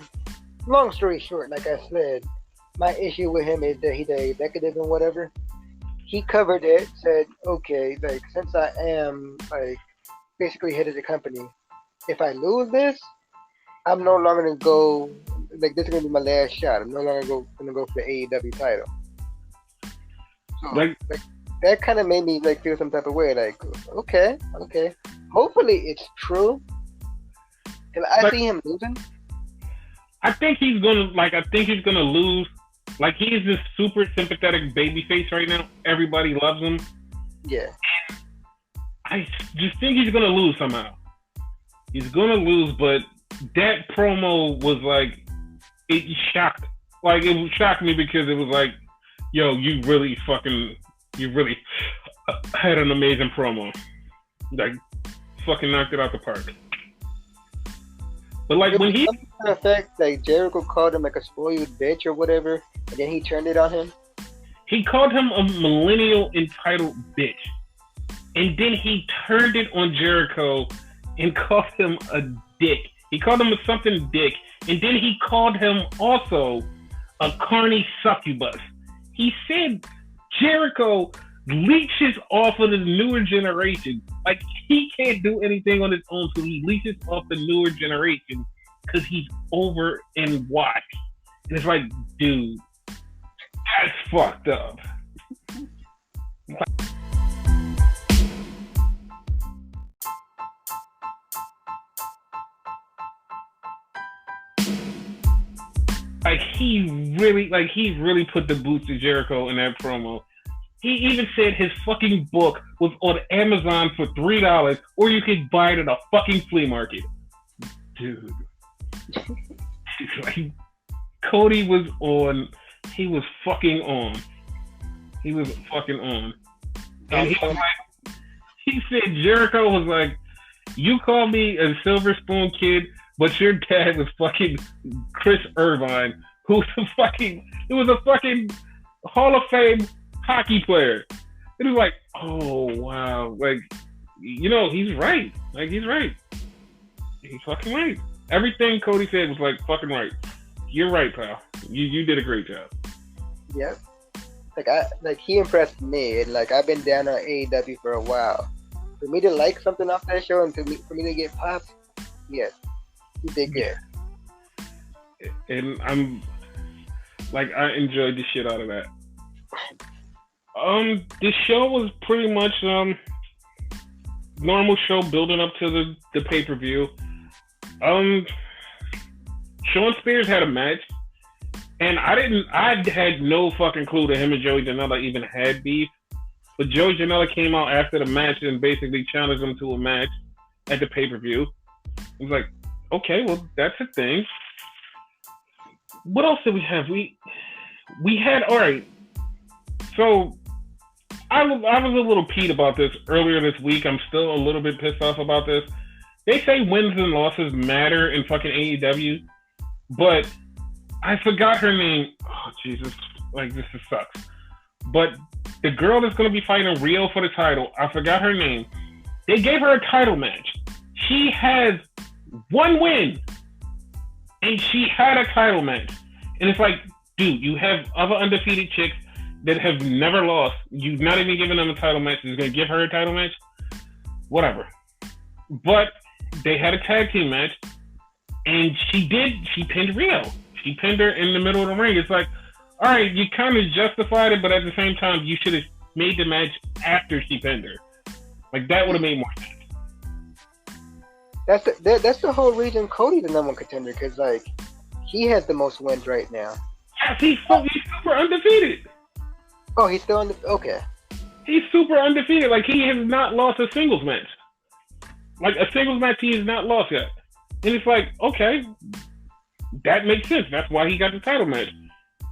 long story short, like I said, my issue with him is that he's a executive and whatever. He covered it, said, okay, like, since I am, like, basically head of the company, if I lose this, I'm no longer going to go, like, this is going to be my last shot. I'm no longer going to go for the AEW title. So, like that kind of made me, like, feel some type of way, like, okay. Hopefully it's true. Cause I see him losing. I think he's gonna lose. Like, he's this super sympathetic babyface right now. Everybody loves him. Yeah. I just think he's gonna lose somehow. He's gonna lose, but that promo was like, it shocked me because it was like, yo, you really had an amazing promo. Like, fucking knocked it out the park. But like when he, the fact like Jericho called him like a spoiled bitch or whatever, and then he turned it on him. He called him a millennial entitled bitch, and then he turned it on Jericho and called him a dick. He called him a something dick, and then he called him also a carny succubus. He said Jericho leeches off of the newer generation. Like, he can't do anything on his own, so he leeches off the newer generation because he's over and washed. And it's like, dude, that's fucked up. He really put the boots to Jericho in that promo. He even said his fucking book was on Amazon for $3, or you could buy it at a fucking flea market. Dude. Like, Cody was on. He was fucking on. And he said Jericho was like, you call me a silver spoon kid, but your dad was fucking Chris Irvine, who was a fucking Hall of Fame hockey player. It was like, oh wow, like, you know, he's right. Like, he's right. He's fucking right. Everything Cody said was like fucking right. You're right, pal. You did a great job. Yep. Like he impressed me, and like I've been down on AEW for a while. For me to like something off that show and for me to get popped, yes, he did good. And I enjoyed the shit out of that. The show was pretty much normal show building up to the pay-per-view. Shawn Spears had a match, and I had no fucking clue that him and Joey Janela even had beef. But Joey Janela came out after the match and basically challenged him to a match at the pay-per-view. I was like, Okay, well that's a thing. What else did we have? We had all right. So I was a little peeved about this earlier this week. I'm still a little bit pissed off about this. They say wins and losses matter in fucking AEW, but I forgot her name. Oh Jesus! Like this just sucks. But the girl that's going to be fighting Rio for the title, I forgot her name. They gave her a title match. She has one win, and she had a title match. And it's like, dude, you have other undefeated chicks that have never lost. You've not even given them a title match. You're going to give her a title match? Whatever. But they had a tag team match, and she pinned Rio. She pinned her in the middle of the ring. It's like, all right, you kind of justified it, but at the same time, you should have made the match after she pinned her. Like, that would have made more sense. That's the whole reason Cody's the number one contender, because, like, he has the most wins right now. Yes, he's super undefeated. Oh, he's still okay. He's super undefeated. Like, he has not lost a singles match. Like, a singles match he has not lost yet. And it's like, okay, that makes sense. That's why he got the title match.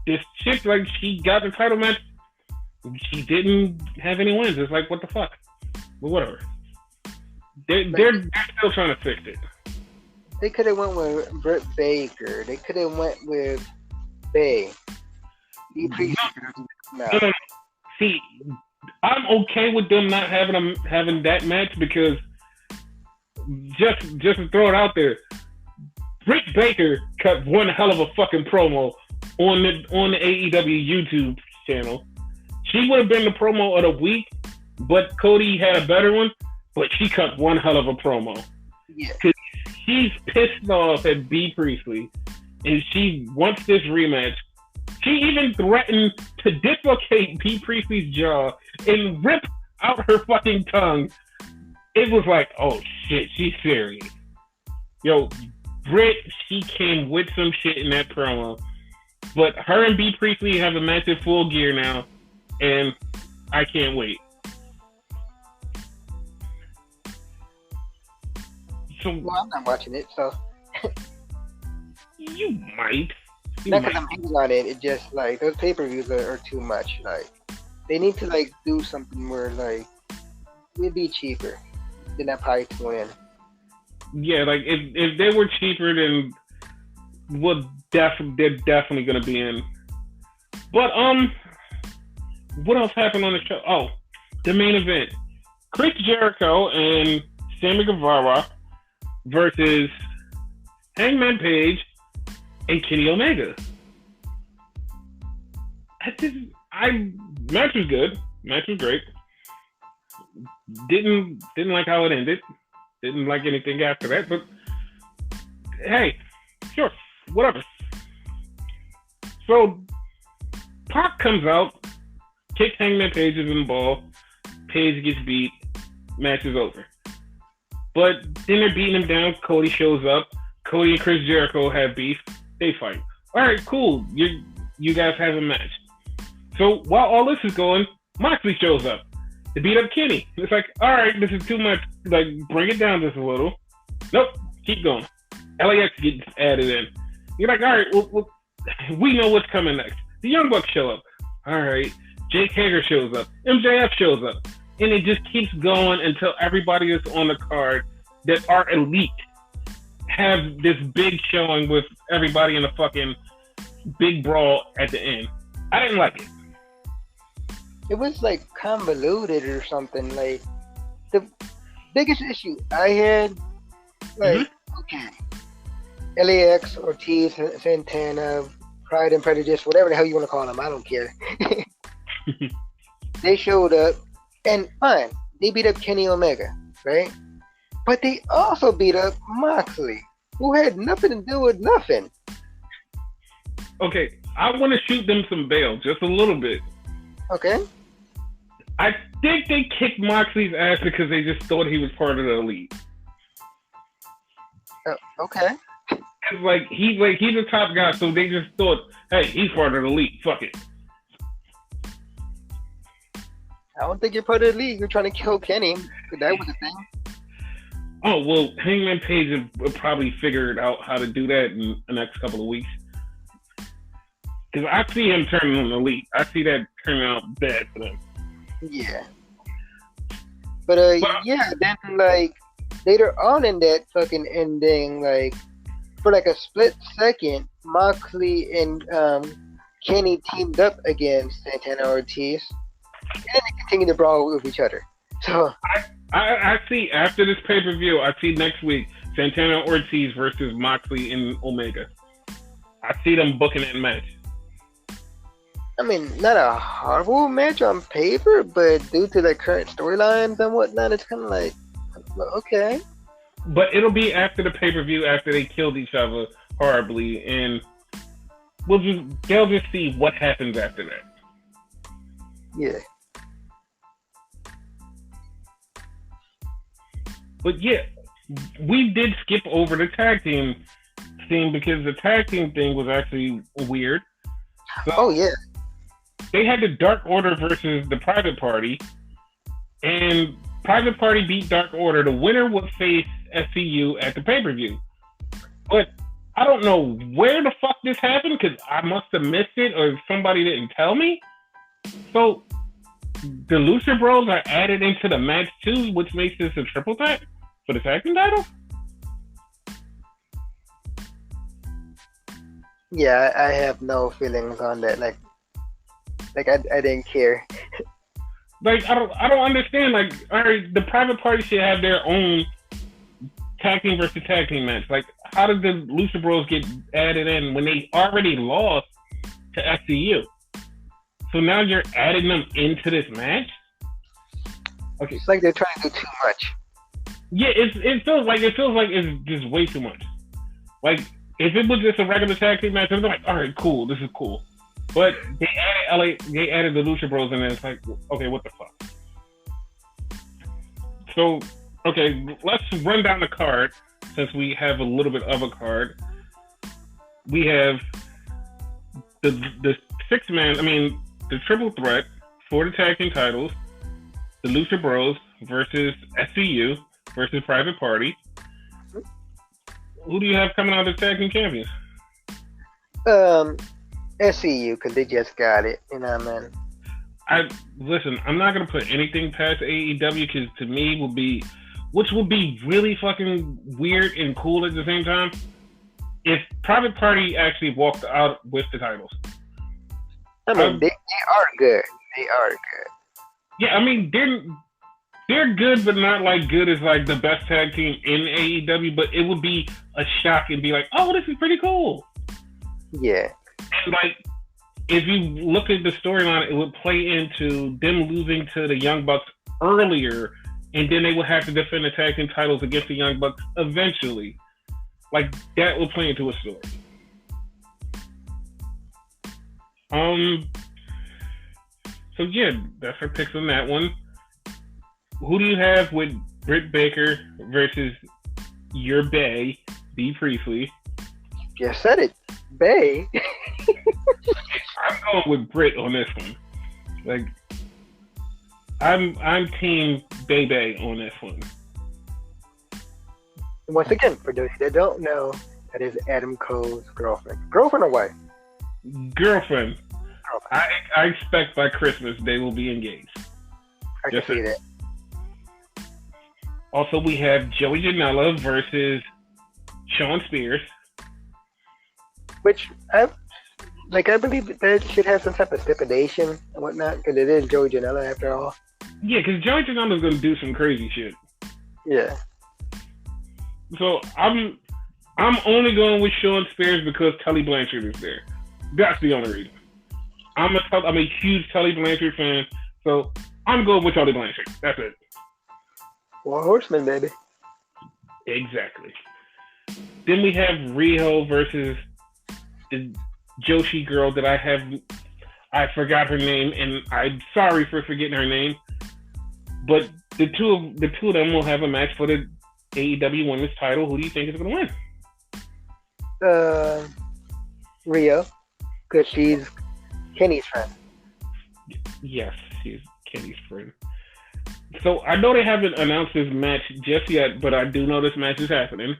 This chick, like, she got the title match. She didn't have any wins. It's like, what the fuck? But whatever. They're still trying to fix it. They could have went with Britt Baker. They could have went with Bay. No. See, I'm okay with them not having that match because just to throw it out there, Britt Baker cut one hell of a fucking promo on the AEW YouTube channel. She would have been the promo of the week, but Cody had a better one. But she cut one hell of a promo. Yeah. Cause she's pissed off at B Priestley, and she wants this rematch. She even threatened to dislocate B Priestley's jaw and rip out her fucking tongue. It was like, oh shit, she's serious. Yo, Britt, she came with some shit in that promo. But her and B Priestley have a match in Full Gear now, and I can't wait. Well, I'm not watching it, so. You might. Not because I'm hating on it. It just, like, those pay-per-views are too much. Like, they need to, like, do something where, like, it'd be cheaper. Then I probably tune in. Yeah, like, if they were cheaper, then they're definitely going to be in. But, what else happened on the show? Oh, the main event. Chris Jericho and Sammy Guevara versus Hangman Page and Kenny Omega. Match was good. Match was great. Didn't like how it ended. Didn't like anything after that. But hey, sure, whatever. So Pac comes out, kicks Hangman Page in the ball. Page gets beat. Match is over. But then they're beating him down. Cody shows up. Cody and Chris Jericho have beef. They fight. All right, cool. You guys have a match. So while all this is going, Moxley shows up to beat up Kenny. It's like, all right, this is too much. Like, bring it down just a little. Nope, keep going. LAX gets added in. You're like, all right, well, we know what's coming next. The Young Bucks show up. All right, Jake Hager shows up. MJF shows up. And it just keeps going until everybody that's on the card that are elite have this big showing with everybody in a fucking big brawl at the end. I didn't like it. It was like convoluted or something. Like the biggest issue I had, like, okay, LAX, Ortiz, Santana, Pride and Prejudice, whatever the hell you want to call them, I don't care. They showed up. And fine, they beat up Kenny Omega, right? But they also beat up Moxley, who had nothing to do with nothing. Okay, I want to shoot them some bail, just a little bit. Okay. I think they kicked Moxley's ass because they just thought he was part of the elite. Okay. It's he's a top guy, so they just thought, hey, he's part of the elite. Fuck it. I don't think you're part of the league. You're trying to kill Kenny. That was the thing. Oh well, Hangman Page will probably figure out how to do that in the next couple of weeks. Because I see him turning on the Elite. I see that turning out bad for them. Yeah. But yeah, then like later on in that fucking ending, like for like a split second, Moxley and Kenny teamed up against Santana Ortiz, and they continued to brawl with each other. So I see after this pay-per-view, I see next week Santana Ortiz versus Moxley and Omega. I see them booking that match. I mean, not a horrible match on paper, but due to the current storylines and whatnot, it's kind of like, okay. But it'll be after the pay-per-view, after they killed each other horribly, and they'll just see what happens after that. Yeah. But yeah, we did skip over the tag team scene because the tag team thing was actually weird. So oh yeah. They had the Dark Order versus the Private Party, and Private Party beat Dark Order. The winner would face SCU at the pay-per-view. But I don't know where the fuck this happened because I must have missed it or somebody didn't tell me. So the Lucha Bros are added into the match too, which makes this a triple threat for the tag team title. Yeah, I have no feelings on that. Like I didn't care. Like I don't understand. Like, all right, the Private Party should have their own tag team versus tag team match. Like, how did the Lucha Bros get added in when they already lost to SCU? So now you're adding them into this match? Okay, it's like they're trying to do too much. Yeah, it feels like it's just way too much. Like, if it was just a regular tag team match, I'd be like, all right, cool, this is cool. But they added the Lucha Bros, and it's like, okay, what the fuck? So, okay, let's run down the card since we have a little bit of a card. We have the the triple threat for the tag team titles: the Lucha Bros versus SCU versus Private Party. Who do you have coming out as tag team champions? SCU, because they just got it, you know what I mean? Listen, I'm not gonna put anything past AEW because to me which will be really fucking weird and cool at the same time, if Private Party actually walked out with the titles. I mean, they are good. They are good. Yeah, I mean they're good, but not like good as like the best tag team in AEW. But it would be a shock and be like, oh, this is pretty cool. Yeah. And like, if you look at the storyline, it would play into them losing to the Young Bucks earlier, and then they would have to defend the tag team titles against the Young Bucks eventually. Like, that would play into a story. So yeah, that's our picks on that one. Who do you have with Britt Baker versus your Bay, Bea Priestley? You said it, Bay. I'm going with Britt on this one. Like, I'm team Bay on this one. Once again, for those that don't know, that is Adam Cole's girlfriend. Girlfriend or wife? Girlfriend. I expect by Christmas they will be engaged. I can see that. Also, we have Joey Janela versus Shawn Spears. Which I believe that should have some type of stipulation and whatnot, because it is Joey Janela after all. Yeah, because Joey Janela's going to do some crazy shit. Yeah. So I'm only going with Shawn Spears because Tully Blanchard is there. That's the only reason. I'm a huge Tully Blanchard fan, so I'm going with Tully Blanchard. That's it. One Horseman, baby. Exactly. Then we have Riho versus the Joshi girl that I forgot her name, and I'm sorry for forgetting her name. But the two of them will have a match for the AEW Women's title. Who do you think is going to win? Riho, because she's Kenny's friend. Yes, she's Kenny's friend. So I know they haven't announced this match just yet, but I do know this match is happening.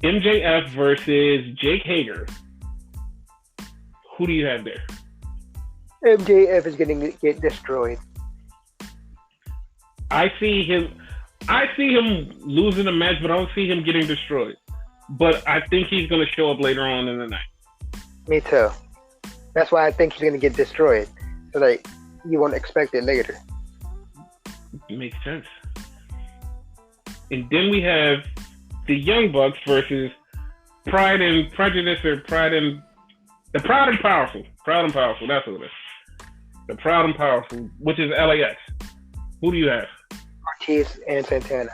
MJF versus Jake Hager. Who do you have there? MJF is going to get destroyed. I see him losing the match, but I don't see him getting destroyed. But I think he's going to show up later on in the night. Me too. That's why I think he's going to get destroyed. So like you won't expect it later. It makes sense. And then we have the Young Bucks versus Pride and Prejudice, or Proud and Powerful. Proud and Powerful, that's what it is. The Proud and Powerful, which is LAX. Who do you have? Ortiz and Santana.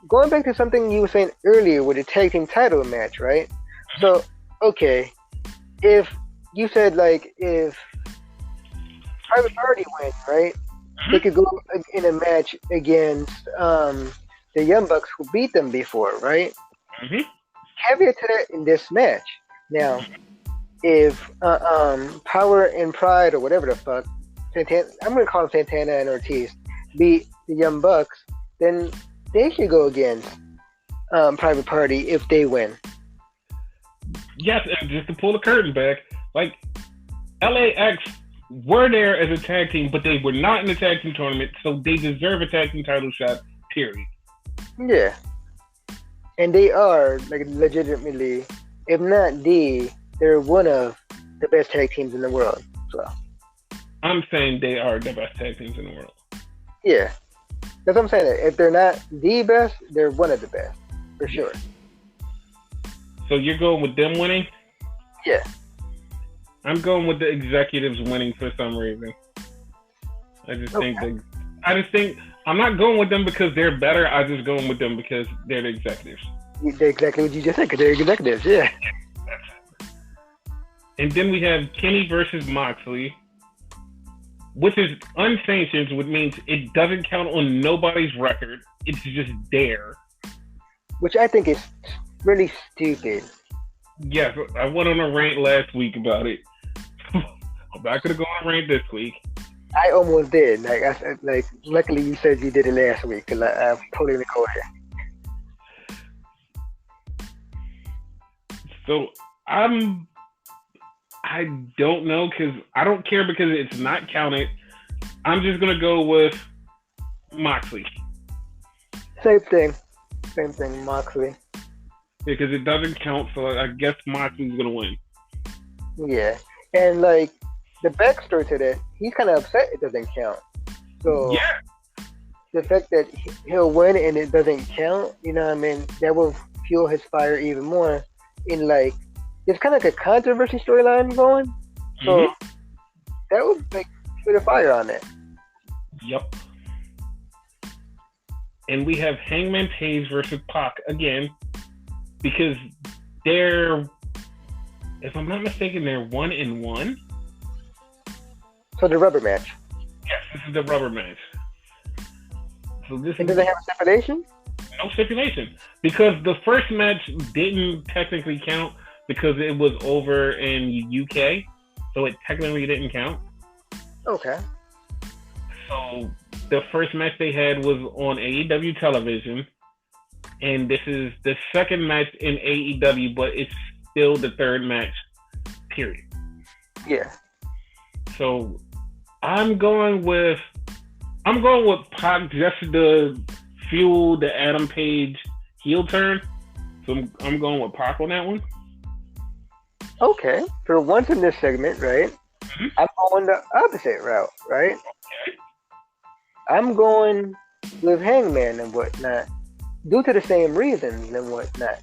Going back to something you were saying earlier with the tag team title match, right? So, okay, if you said like if Private Party wins, right? They could go in a match against the Young Bucks who beat them before, right? Mm-hmm. Caveat to that in this match. Now, if Power and Pride or whatever the fuck, Santana, I'm gonna call them Santana and Ortiz, beat the Young Bucks, then they should go against Private Party if they win. Yes, and just to pull the curtain back, like LAX were there as a tag team, but they were not in the tag team tournament, so they deserve a tag team title shot, period. Yeah. And they are, like, legitimately, if not they're one of the best tag teams in the world. So I'm saying they are the best tag teams in the world. Yeah. That's what I'm saying. If they're not the best, they're one of the best, for sure. So you're going with them winning? Yeah. I'm going with the executives winning for some reason. I just think I'm not going with them because they're better. I'm just going with them because they're the executives. They're exactly what you just said, because they're executives, yeah. And then we have Kenny versus Moxley, which is unsanctioned, which means it doesn't count on nobody's record. It's just there. Which I think is really stupid. Yes, I went on a rant last week about it. I'm not gonna go on a rant this week. I almost did. Luckily you said you did it last week, because I'm totally recorded. So I don't know, because I don't care because it's not counted. I'm just gonna go with Moxley. Same thing, Moxley. Because it doesn't count, so I guess Moxley's gonna win. Yeah, and like the backstory to that, he's kind of upset it doesn't count. So yeah, the fact that he'll win and it doesn't count, you know what I mean, that will fuel his fire even more. In like, it's kind of like a controversy storyline going. So that would like put a fire on it. Yep. And we have Hangman Page versus Pac again, because they're, if I'm not mistaken, they're 1-1. So the rubber match. Yes, this is the rubber match. So this and does it have a stipulation? No stipulation, because the first match didn't technically count because it was over in UK, so it technically didn't count. Okay. So the first match they had was on AEW television, and this is the second match in AEW, but it's still the third match, period. Yeah. So I'm going with Pac just to fuel the Adam Page heel turn. So I'm going with Pac on that one. Okay. For once in this segment, right? Mm-hmm. I'm going the opposite route, right? Okay. I'm going with Hangman and whatnot, due to the same reasons and whatnot.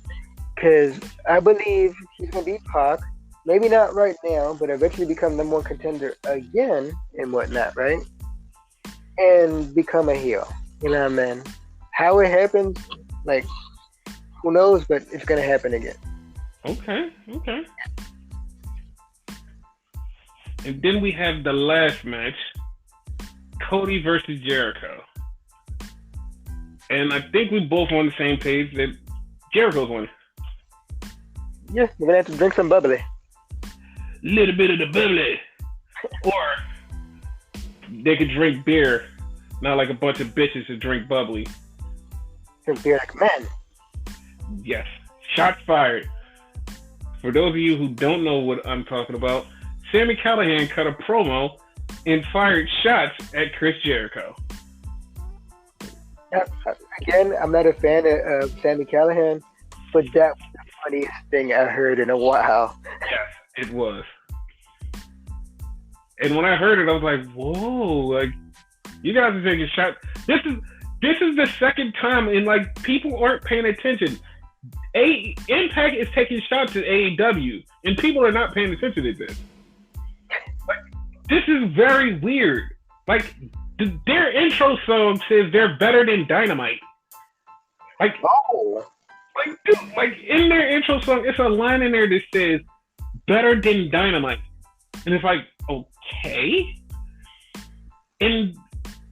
Because I believe he's going to beat Pac, maybe not right now, but eventually become the more contender again and whatnot, right? And become a heel. You know what I mean? How it happens, like, who knows, but it's going to happen again. Okay. And then we have the last match, Cody versus Jericho. And I think we both on the same page that Jericho's winning. Yeah, you're going to have to drink some bubbly. Little bit of the bubbly. Or they could drink beer, not like a bunch of bitches that drink bubbly. Drink beer like men. Yes. Shots fired. For those of you who don't know what I'm talking about, Sami Callihan cut a promo and fired shots at Chris Jericho. Again, I'm not a fan of Sami Callihan, but that was the funniest thing I heard in a while. Yes, it was. And when I heard it, I was like, whoa, like, you guys are taking shots. This is the second time, and like, people aren't paying attention. Impact is taking shots at AEW, and people are not paying attention to this. Like, this is very weird. Like, their intro song says they're better than Dynamite. Like, dude, like in their intro song, it's a line in there that says better than Dynamite, and it's like, okay. And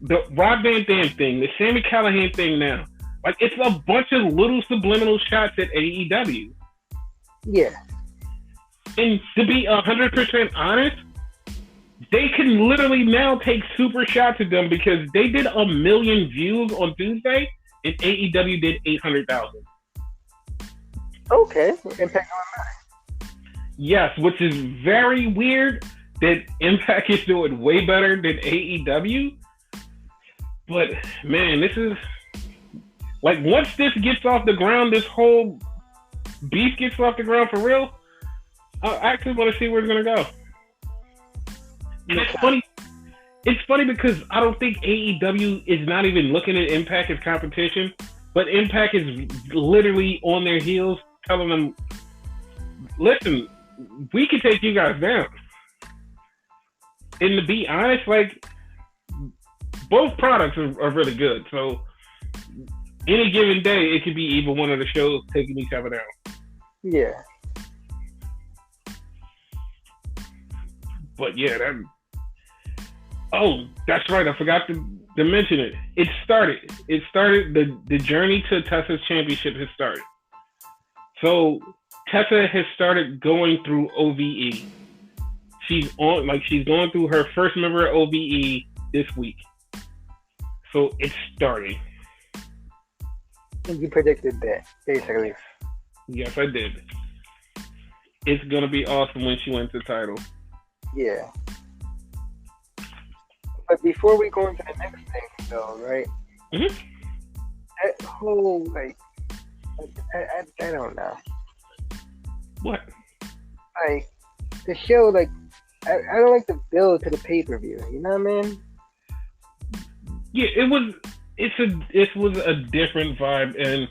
the Rob Van Dam thing, the Sami Callihan thing now, like, it's a bunch of little subliminal shots at AEW. Yeah. And to be 100% honest, they can literally now take super shots at them because they did 1 million views on Tuesday and AEW did 800,000. Okay. Impact on that. Yes, which is very weird that Impact is doing way better than AEW. But, man, this is... Like, once this gets off the ground, this whole beef gets off the ground for real, I actually want to see where it's going to go. And it's funny because I don't think AEW is not even looking at Impact as competition, but Impact is literally on their heels telling them, listen, we can take you guys down. And to be honest, like, both products are really good, so... Any given day, it could be either one of the shows taking each other down. Yeah. But yeah, that's right. I forgot to mention it. It started. The journey to Tessa's championship has started. So Tessa has started going through OVE. She's going through her first member of OVE this week. So it's starting. You predicted that, basically. Yes, I did. It's going to be awesome when she wins the title. Yeah. But before we go into the next thing, though, right? Mm-hmm. That whole, like, I don't know. What? Like, the show, like, I don't like the build to the pay-per-view, you know what I mean? Yeah, it was a different vibe, and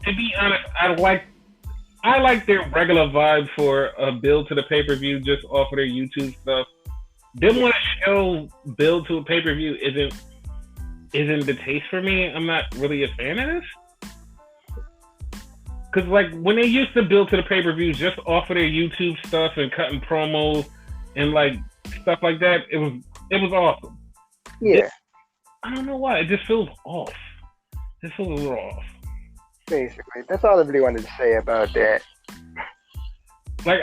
to be honest, I like their regular vibe for a build to the pay-per-view just off of their YouTube stuff. Them want to show build to a pay-per-view isn't the taste for me. I'm not really a fan of this. Cause like when they used to build to the pay-per-view just off of their YouTube stuff and cutting promos and like stuff like that, it was awesome. Yeah. I don't know why. It just feels off. It feels a little off. Basically. That's all I really wanted to say about that. Like,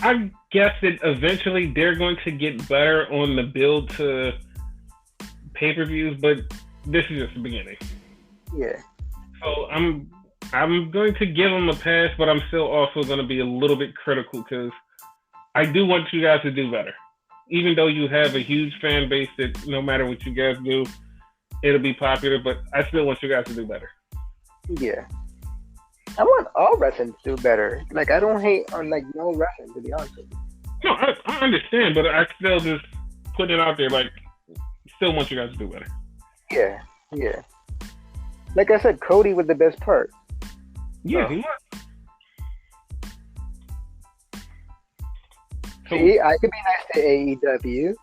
I guess that eventually they're going to get better on the build to pay-per-views, but this is just the beginning. Yeah. So I'm going to give them a pass, but I'm still also going to be a little bit critical because I do want you guys to do better. Even though you have a huge fan base that no matter what you guys do, it'll be popular, but I still want you guys to do better. Yeah. I want all wrestling to do better. Like, I don't hate on, like, no wrestling, to be honest with you. No, I understand, but I still just put it out there, like, still want you guys to do better. Yeah, yeah. Like I said, Cody was the best part. Yeah, he was. See, I could be nice to AEW.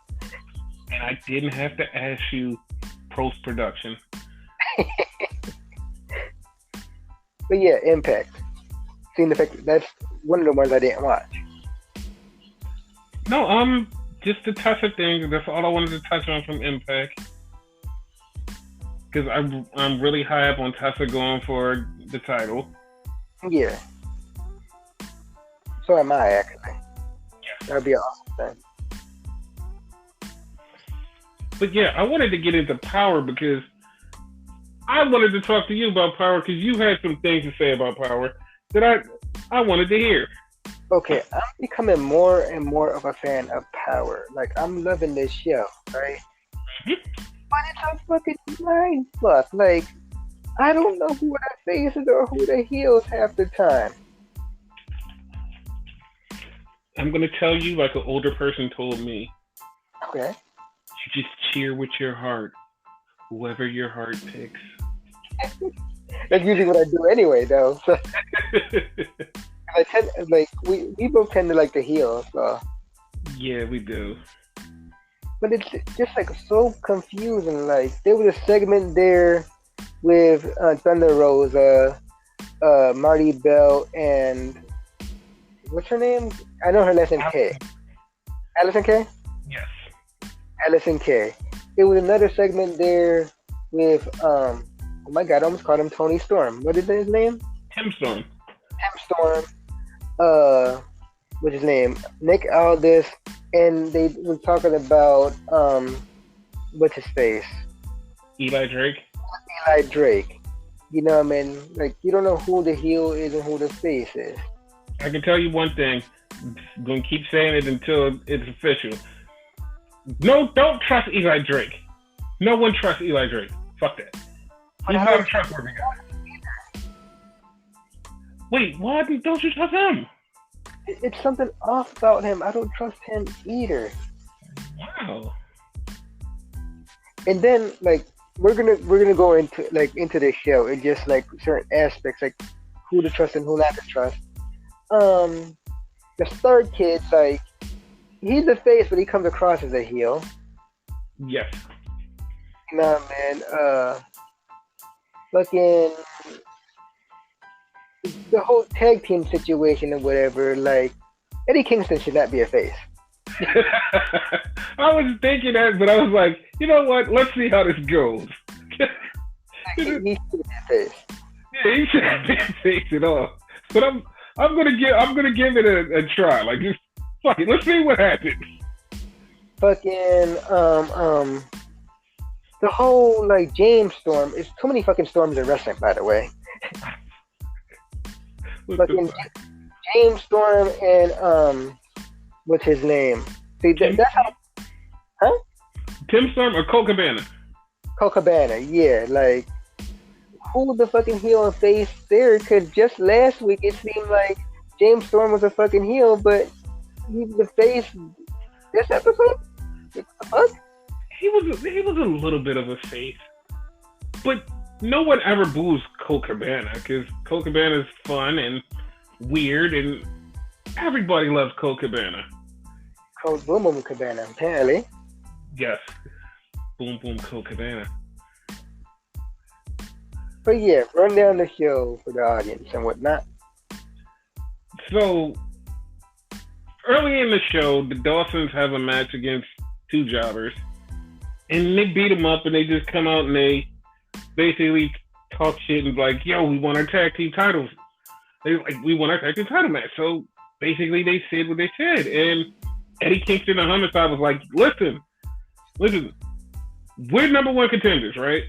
And I didn't have to ask you post-production. But yeah, Impact. Seeing the fact that's one of the ones I didn't watch. No, just the Tessa thing. That's all I wanted to touch on from Impact. Because I'm really high up on Tessa going for the title. Yeah. So am I, actually. Yeah. That'd be an awesome thing. But yeah, I wanted to get into Power because I wanted to talk to you about Power because you had some things to say about Power that I wanted to hear. Okay, I'm becoming more and more of a fan of Power. Like, I'm loving this show, right? But it's a fucking mind fuck. Like, I don't know who the faces or who the heels half the time. I'm gonna tell you like an older person told me. Okay. You just cheer with your heart, whoever your heart picks. That's usually what I do anyway, though. So, I tend, like, we both tend to like the heels, so. Yeah, we do. But it's just like so confusing. Like, there was a segment there with Thunder Rosa, Marty Bell, and what's her name? I know her last name Kay. Allison Kay? Yes. Allison Kay. There was another segment there with oh my god, I almost called him Tony Storm. What is his name? Tim Storm. Tim Storm. What's his name? Nick Aldis, and they were talking about what's his face? Eli Drake. Eli Drake. You know what I mean? Like, you don't know who the heel is and who the face is. I can tell you one thing. I'm gonna keep saying it until it's official. No, don't trust Eli Drake. No one trusts Eli Drake. Fuck that. He's not a trustworthy guy. Wait, why don't you trust him? It's something off about him. I don't trust him either. Wow. And then, like, we're gonna go into this show and just like certain aspects, like who to trust and who not to trust. The third kid, like, he's the face, but he comes across as a heel. Yes. Nah, man. Fucking the whole tag team situation and whatever. Like, Eddie Kingston should not be a face. I was thinking that, but I was like, you know what? Let's see how this goes. He should be a face. Yeah, he shouldn't be a face at all. But I'm gonna give it a try. Like, just fuck it. Let's see what happens. Fucking the whole like James Storm. It's too many fucking storms in wrestling, by the way. Fucking James Storm and what's his name? See, that's how. Huh? Tim Storm or Colt Cabana? Colt Cabana, yeah. Like, who the fucking heel and face there? Because just last week it seemed like James Storm was a fucking heel, but he's the face this episode? What the fuck? He was a little bit of a face, but no one ever boos Colt Cabana because Colt Cabana is fun and weird, and everybody loves Colt Cabana. Colt Boom Boom Cabana, apparently. Yes, Boom Boom Colt Cabana. But yeah, run down the show for the audience and whatnot. So, early in the show, the Dawsons have a match against two jobbers. And they beat them up, and they just come out and they basically talk shit and like, yo, we want our tag team titles. They like, we want our tag team title match. So, basically, they said what they said. And Eddie Kingston and Homicide was like, listen, we're number one contenders, right?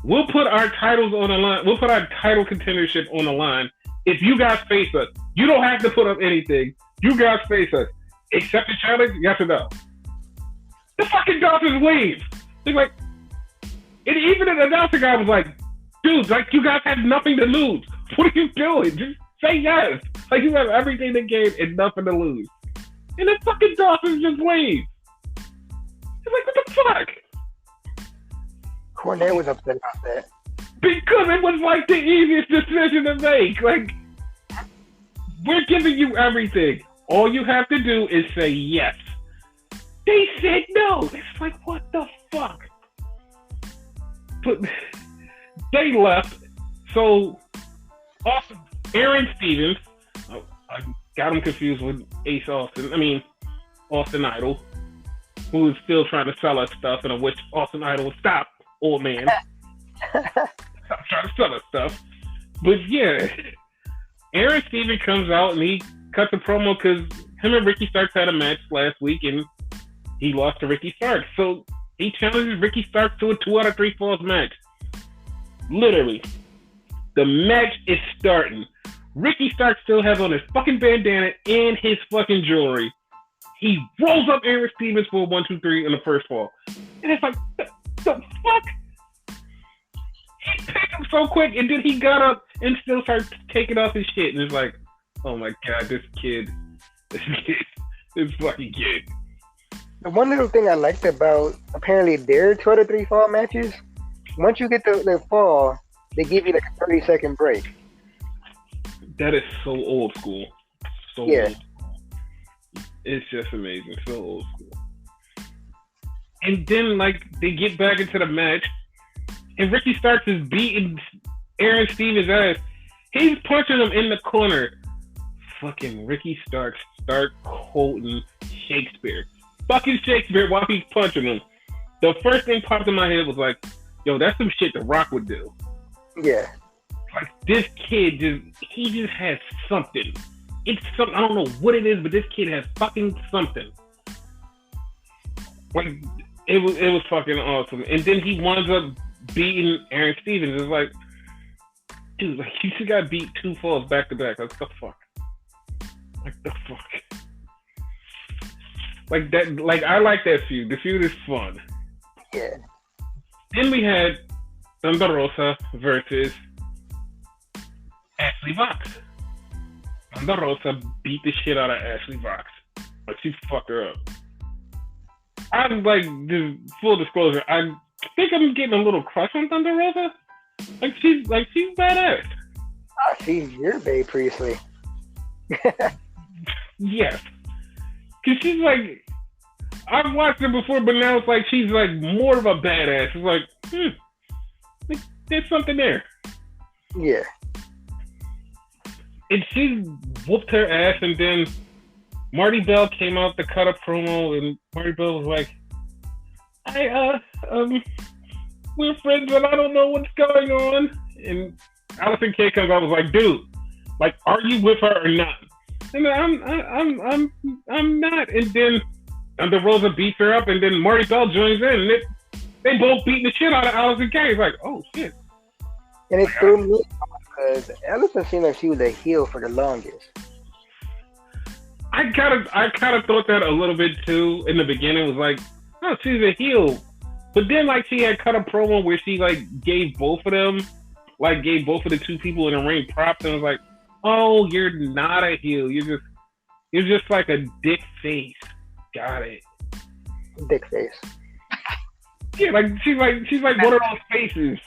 We'll put our titles on the line. We'll put our title contendership on the line. If you guys face us, you don't have to put up anything. You guys face us. Accept the challenge? Yes or no? The fucking Dolphins leave. They're like, and even the announcer guy was like, dude, like, you guys have nothing to lose. What are you doing? Just say yes. Like, you have everything to gain and nothing to lose. And the fucking Dolphins just leave. It's like, what the fuck? Cornette was upset about that. Because it was like the easiest decision to make. Like, we're giving you everything. All you have to do is say yes. They said no. It's like, what the fuck? But they left. So, Austin, Aaron Stevens, I got him confused with Ace Austin. I mean, Austin Idol, who is still trying to sell us stuff, and I wish Austin Idol would stop, old man. Stop trying to sell us stuff. But yeah, Aaron Stevens comes out and he cuts a promo because him and Ricky Starks had a match last week, and he lost to Ricky Starks. So He challenges Ricky Starks to a 2 out of 3 falls match. Literally. The match is starting. Ricky Starks still has on his fucking bandana and his fucking jewelry. He rolls up Aaron Stevens for a 1-2-3 in the first fall. And it's like, the fuck? He picked him so quick, and then he got up and still started taking off his shit. And it's like, oh my god, this fucking kid. The one little thing I liked about apparently their 2 out of 3 fall matches, once you get the fall, they give you like a 30-second break. That is so old school. So yeah. Old school. It's just amazing. So old school. And then, like, they get back into the match, and Ricky Starks is beating Aaron Stevens' ass. He's punching him in the corner. Fucking Ricky Starks start quoting Shakespeare. Fucking Shakespeare while he's punching him. The first thing popped in my head was like, yo, that's some shit The Rock would do. Yeah. Like, this kid just has something. It's something, I don't know what it is, but this kid has fucking something. Like, it was fucking awesome. And then he winds up beating Aaron Stevens. It's like, dude, like, you just got beat 2 falls back to back. Like, the fuck? Like, the fuck? Like, that, like, I like that feud. The feud is fun. Yeah. Then we had Thunder Rosa versus Ashley Vox. Thunder Rosa beat the shit out of Ashley Vox. Like, she fucked her up. I'm like, just full disclosure, I think I'm getting a little crush on Thunder Rosa. She's badass. Oh, she's your Babe Priestley. Yes. Cause she's like, I've watched her before, but now it's like she's like more of a badass. It's like, there's something there. Yeah. And she whooped her ass, and then Marty Bell came out to cut a promo, and Marty Bell was like, we're friends, but I don't know what's going on. And Allison Kay comes out and was like, dude, like, are you with her or not? And I'm not. And then Thunder Rosa beats her up, and then Marty Bell joins in, and they both beating the shit out of Allison Kay. It's like, oh shit. And it threw me because Allison seemed like she was a heel for the longest. I kind of thought that a little bit too in the beginning. Was like, oh, she's a heel, but then like she had cut a promo where she like gave both of the 2 people in the ring props, and was like, oh, you're not a heel. You're just like a dick face. Got it. Dick face. Yeah, like she's like one of those faces.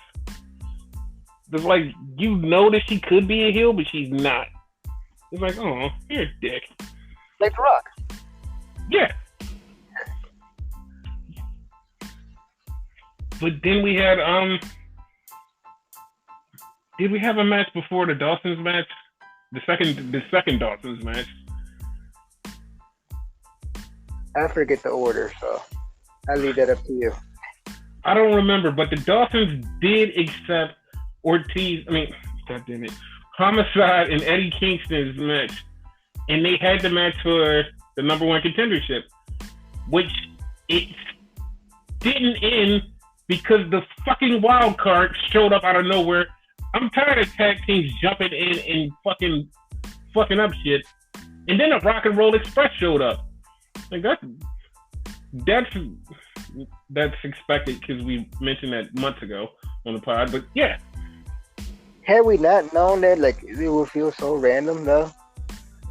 It's like, you know that she could be a heel, but she's not. It's like, oh, you're a dick. Like The Rock. Yeah. But then we had did we have a match before the Dawson's match? The second Dawson's match. I forget the order, so I'll leave that up to you. I don't remember, but the Dawsons did accept Homicide and Eddie Kingston's match. And they had the match for the number 1 contendership, which it didn't end because the fucking wild card showed up out of nowhere. I'm tired of tag teams jumping in and fucking up shit. And then the Rock and Roll Express showed up. Like, that's expected because we mentioned that months ago on the pod. But yeah. Had we not known that, like, it would feel so random, though.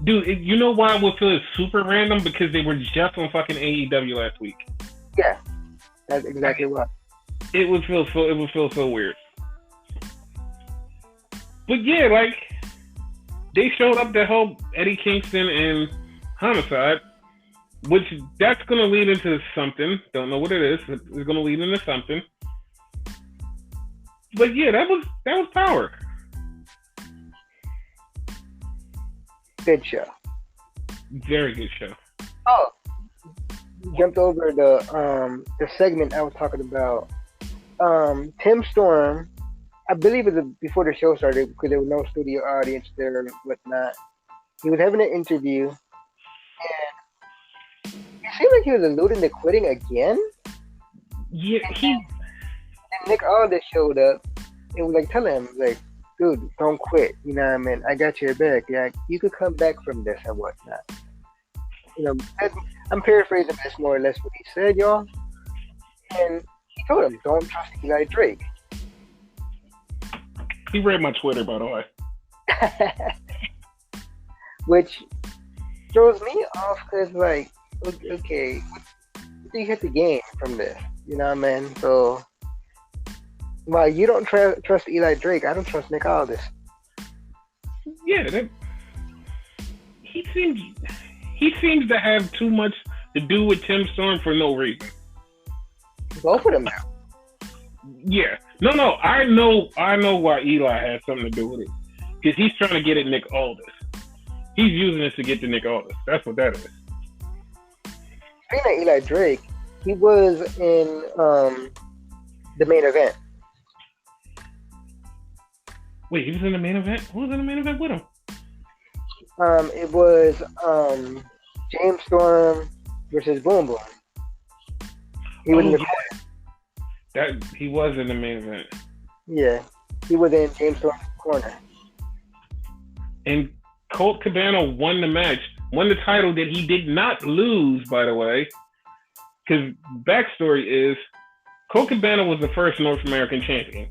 Dude, you know why it would feel super random? Because they were just on fucking AEW last week. Yeah, that's exactly why. It would feel so weird. But yeah, like, they showed up to help Eddie Kingston and Homicide, which that's gonna lead into something. Don't know what it is. It's gonna lead into something. But yeah, that was Power. Good show. Very good show. Oh, jumped over the segment I was talking about. Tim Storm, I believe it was before the show started because there was no studio audience there and whatnot. He was having an interview, and it seemed like he was alluding to quitting again. Yeah, And Nick Aldis showed up and was like telling him, like, dude, don't quit. You know what I mean? I got your back. Yeah, you could come back from this and whatnot. You know, I'm paraphrasing this more or less what he said, y'all. And he told him, don't trust Eli Drake. he read my Twitter, by the way. Which throws me off because, like, okay, what do you get to gain from this? You know what I mean? So, while you don't trust Eli Drake, I don't trust Nick Aldis. Yeah, he seems to have too much to do with Tim Storm for no reason. Both of them now. Yeah. No. I know why Eli has something to do with it. Because he's trying to get at Nick Aldis. He's using this to get to Nick Aldis. That's what that is. Speaking of Eli Drake, he was in the main event. Wait, he was in the main event? Who was in the main event with him? It was James Storm versus Boom Boom. He was in the corner. He was in the main event. Yeah, he was in James Storm's corner. And Colt Cabana won the match, won the title that he did not lose, by the way. Because backstory is, Colt Cabana was the first North American champion.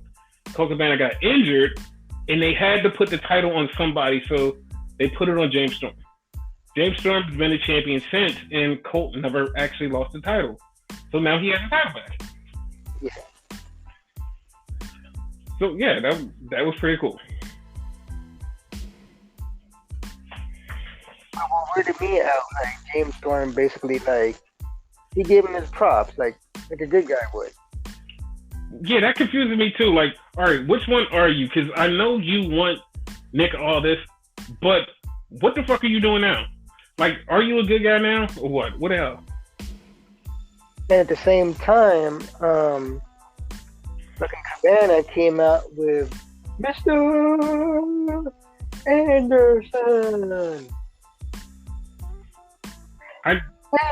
Colt Cabana got injured, and they had to put the title on somebody, so they put it on James Storm. James Storm has been a champion since, and Colt never actually lost the title. So now he has a title back. Yeah. So yeah, that was pretty cool. What weirded me out, like James Storm basically, like, he gave him his props, like a good guy would. Yeah, that confuses me too. Like, all right, which one are you? Because I know you want Nick Aldis, but what the fuck are you doing now? Like, are you a good guy now, or what? What the hell? And at the same time, fucking Cabana came out with Mr. Anderson.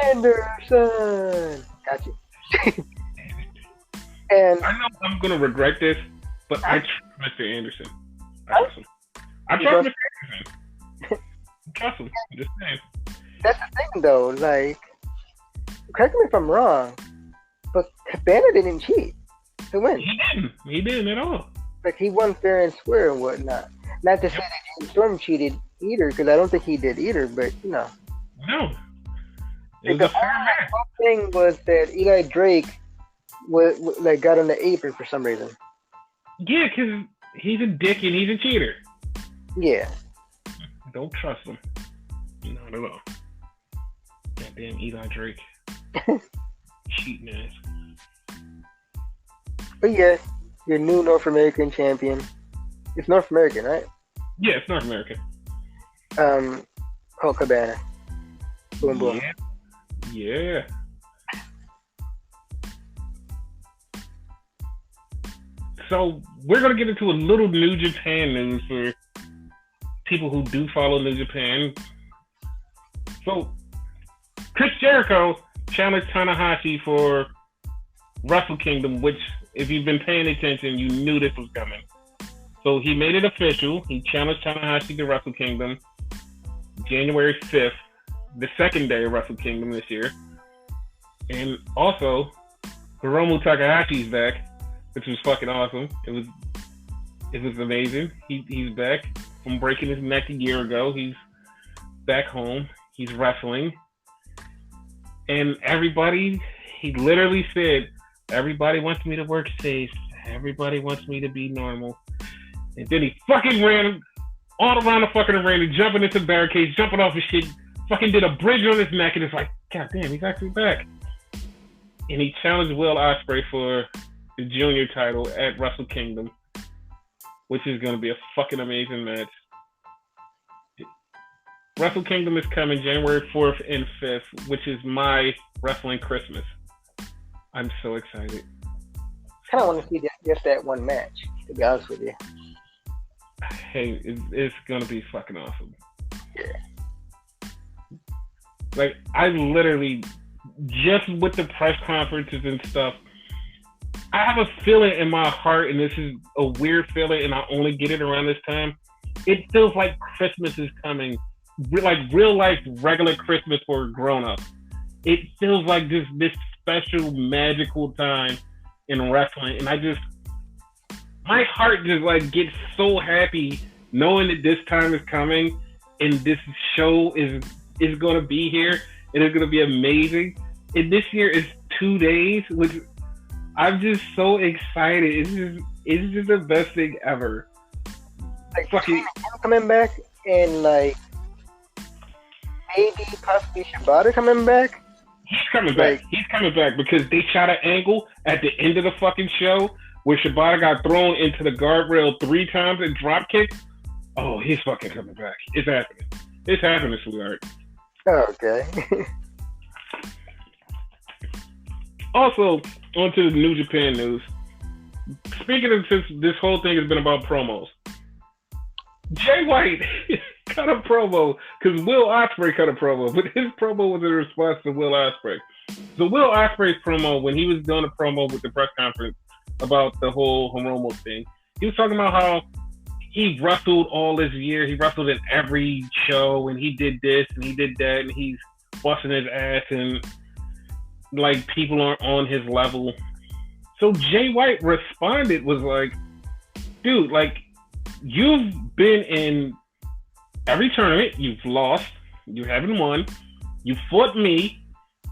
Anderson. Got you. And I know I'm gonna regret this, but I trust Mr. Anderson. I trust him. I trust Mr. Anderson. I trust him. I'm just saying. That's the thing, though. Like, correct me if I'm wrong, but Cabana didn't cheat to win. He didn't at all. Like, he won fair and square and whatnot. Not to say that James Storm cheated either, because I don't think he did either. But you know, no. It was the a fair match. whole thing was that Eli Drake like got on the apron for some reason. Yeah, because he's a dick and he's a cheater. Yeah. Don't trust him. Not at all. Goddamn Eli Drake. Cheating ass. But yeah, your new North American champion. It's North American, right? Yeah, it's North American. Colt Cabana. Boom, boom. Yeah. So we're gonna get into a little New Japan news for people who do follow New Japan. So Chris Jericho challenged Tanahashi for Wrestle Kingdom, which, if you've been paying attention, you knew this was coming. So he made it official. He challenged Tanahashi to Wrestle Kingdom January 5th, the second day of Wrestle Kingdom this year. And also, Hiromu Takahashi's back, which was fucking awesome. It was amazing. He's back from breaking his neck a year ago. He's back home. He's wrestling. And everybody, he literally said, everybody wants me to work safe. Everybody wants me to be normal. And then he fucking ran all around the fucking arena, jumping into barricades, jumping off his shit, fucking did a bridge on his neck, and it's like, God damn, he's actually back. And he challenged Will Ospreay for the junior title at Wrestle Kingdom, which is going to be a fucking amazing match. Wrestle Kingdom is coming January 4th and 5th, which is my wrestling Christmas. I'm so excited. Kind of want to see just that one match, to be honest with you. Hey, it's going to be fucking awesome. Yeah. Like, I literally, just with the press conferences and stuff, I have a feeling in my heart, and this is a weird feeling, and I only get it around this time. It feels like Christmas is coming, like real life, regular Christmas for grown ups. It feels like this special, magical time in wrestling, and my heart just like gets so happy knowing that this time is coming, and this show is going to be here, and it's going to be amazing. And this year is 2 days, which I'm just so excited. It's just the best thing ever. Like fucking coming back, and like maybe possibly Shibata coming back. He's coming back. He's coming back because they shot an angle at the end of the fucking show where Shibata got thrown into the guardrail 3 times and drop kicked. Oh, he's fucking coming back. It's happening. It's happening, sweetheart. Okay. Also, on to the New Japan news. Speaking of, since this whole thing has been about promos, Jay White cut a promo because Will Ospreay cut a promo, but his promo was in response to Will Ospreay. So Will Ospreay's promo, when he was doing a promo with the press conference about the whole Hiromu thing, he was talking about how he wrestled all this year. He wrestled in every show, and he did this and he did that, and he's busting his ass, and like people aren't on his level. So Jay White responded, was like, dude, like, you've been in every tournament, you've lost, you haven't won, you fought me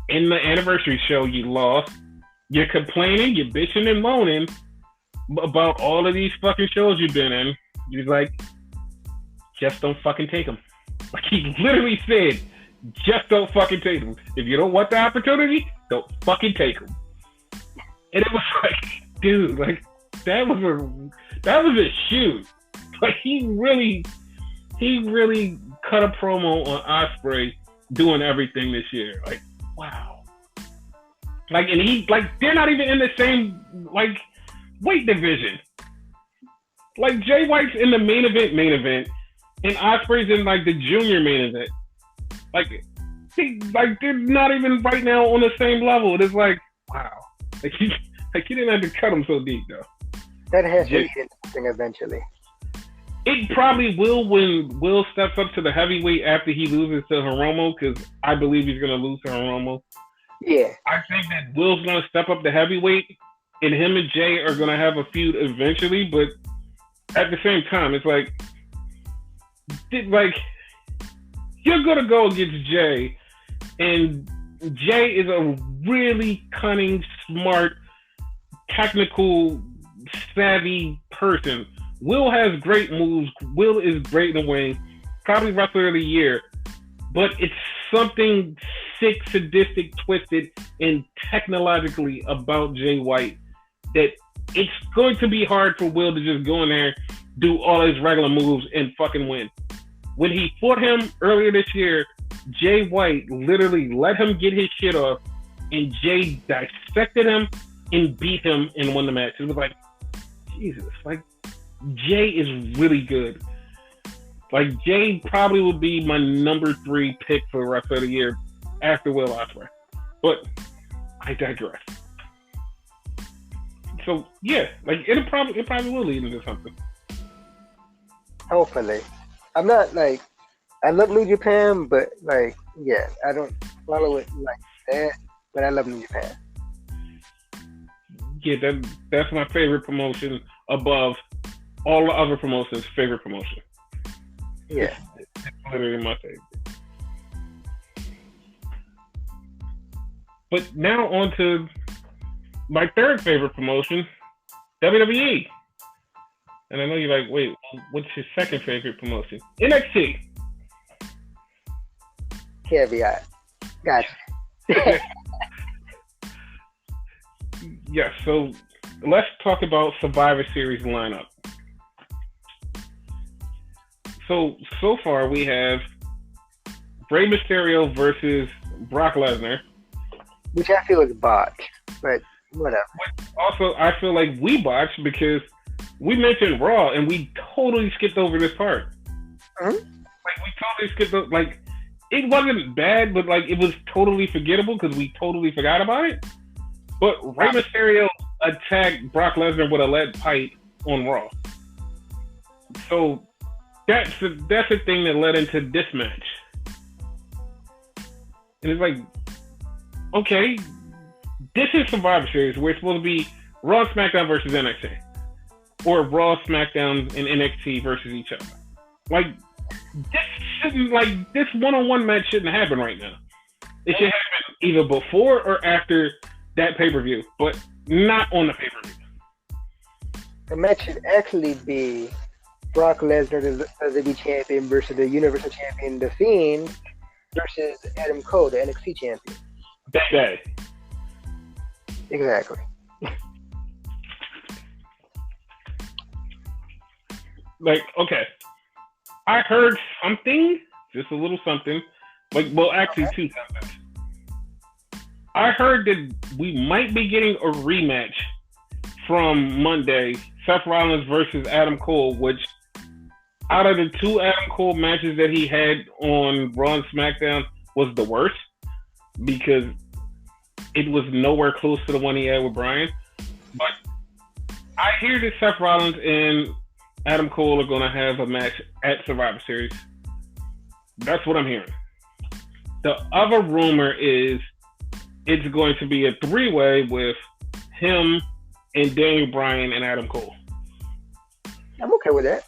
in the anniversary show, you lost, you're complaining, you're bitching and moaning about all of these fucking shows you've been in. He's like, just don't fucking take them. Like, he literally said, just don't fucking take them. If you don't want the opportunity, don't fucking take them. And it was like, dude, like, that was a shoot. Like, he really cut a promo on Ospreay doing everything this year. Like, wow. Like, and he, like, they're not even in the same, like, weight division. Like, Jay White's in the main event, and Ospreay's in, like, the junior main event. Like, they're not even right now on the same level. It's like, wow. Like, he didn't have to cut him so deep, though. That has to be interesting eventually. It probably will when Will steps up to the heavyweight after he loses to Hiromu, because I believe he's going to lose to Hiromu. Yeah. I think that Will's going to step up to heavyweight, and him and Jay are going to have a feud eventually, but at the same time, it's like, you're going to go against Jay, and Jay is a really cunning, smart, technical, savvy person. Will has great moves. Will is great in the ring. Probably wrestler of the year. But it's something sick, sadistic, twisted, and technologically about Jay White that it's going to be hard for Will to just go in there, do all his regular moves, and fucking win. When he fought him earlier this year, Jay White literally let him get his shit off, and Jay dissected him and beat him and won the match. It was like, Jesus, like, Jay is really good. Like, Jay probably would be my number 3 pick for the rest of the year after Will Ospreay. But I digress. So yeah, like it probably will lead into something. Hopefully. I'm not like, I love New Japan, but like, yeah, I don't follow it like that, but I love New Japan. Yeah, that's my favorite promotion above all the other promotions. Favorite promotion. Yeah, it's literally my favorite. But now on to my third favorite promotion, WWE. And I know you're like, wait, what's your second favorite promotion? NXT. Caveat. Gotcha. Yeah, so let's talk about Survivor Series lineup. So far we have Rey Mysterio versus Brock Lesnar. Which I feel is botched, but whatever. Also, I feel like we botched because we mentioned Raw and we totally skipped over this part. Mm-hmm. Like, we totally skipped over, like, it wasn't bad, but like it was totally forgettable because we totally forgot about it. But Rey Mysterio attacked Brock Lesnar with a lead pipe on Raw. So that's the thing that led into this match. And it's like, okay, this is Survivor Series where it's supposed to be Raw, SmackDown versus NXT. Or Raw, SmackDown, and NXT versus each other. Like, this one-on-one match shouldn't happen right now. It should happen either before or after that pay-per-view, but not on the pay-per-view. The match should actually be Brock Lesnar, the WWE champion, versus the Universal Champion, The Fiend, versus Adam Cole, the NXT champion. That day. Exactly. Like, okay. I heard something, just a little something. Like, well, actually, two somethings. I heard that we might be getting a rematch from Monday, Seth Rollins versus Adam Cole, which out of the two Adam Cole matches that he had on Raw and SmackDown was the worst because it was nowhere close to the one he had with Bryan. But I hear that Seth Rollins and Adam Cole are going to have a match at Survivor Series. That's what I'm hearing. The other rumor is it's going to be a three-way with him and Daniel Bryan and Adam Cole. I'm okay with that.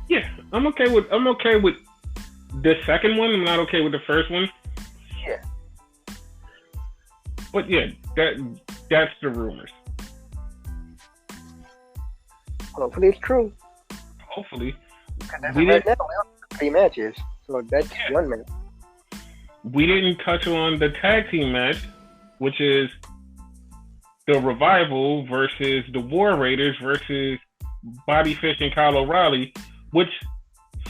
Yeah, I'm okay with the second one. I'm not okay with the first one. Yeah. But yeah, that's the rumors. Hopefully it's true. Hopefully. Right now, we have 3 matches, so that's 1 minute. We didn't touch on the tag team match, which is the Revival versus the War Raiders versus Bobby Fish and Kyle O'Reilly, which,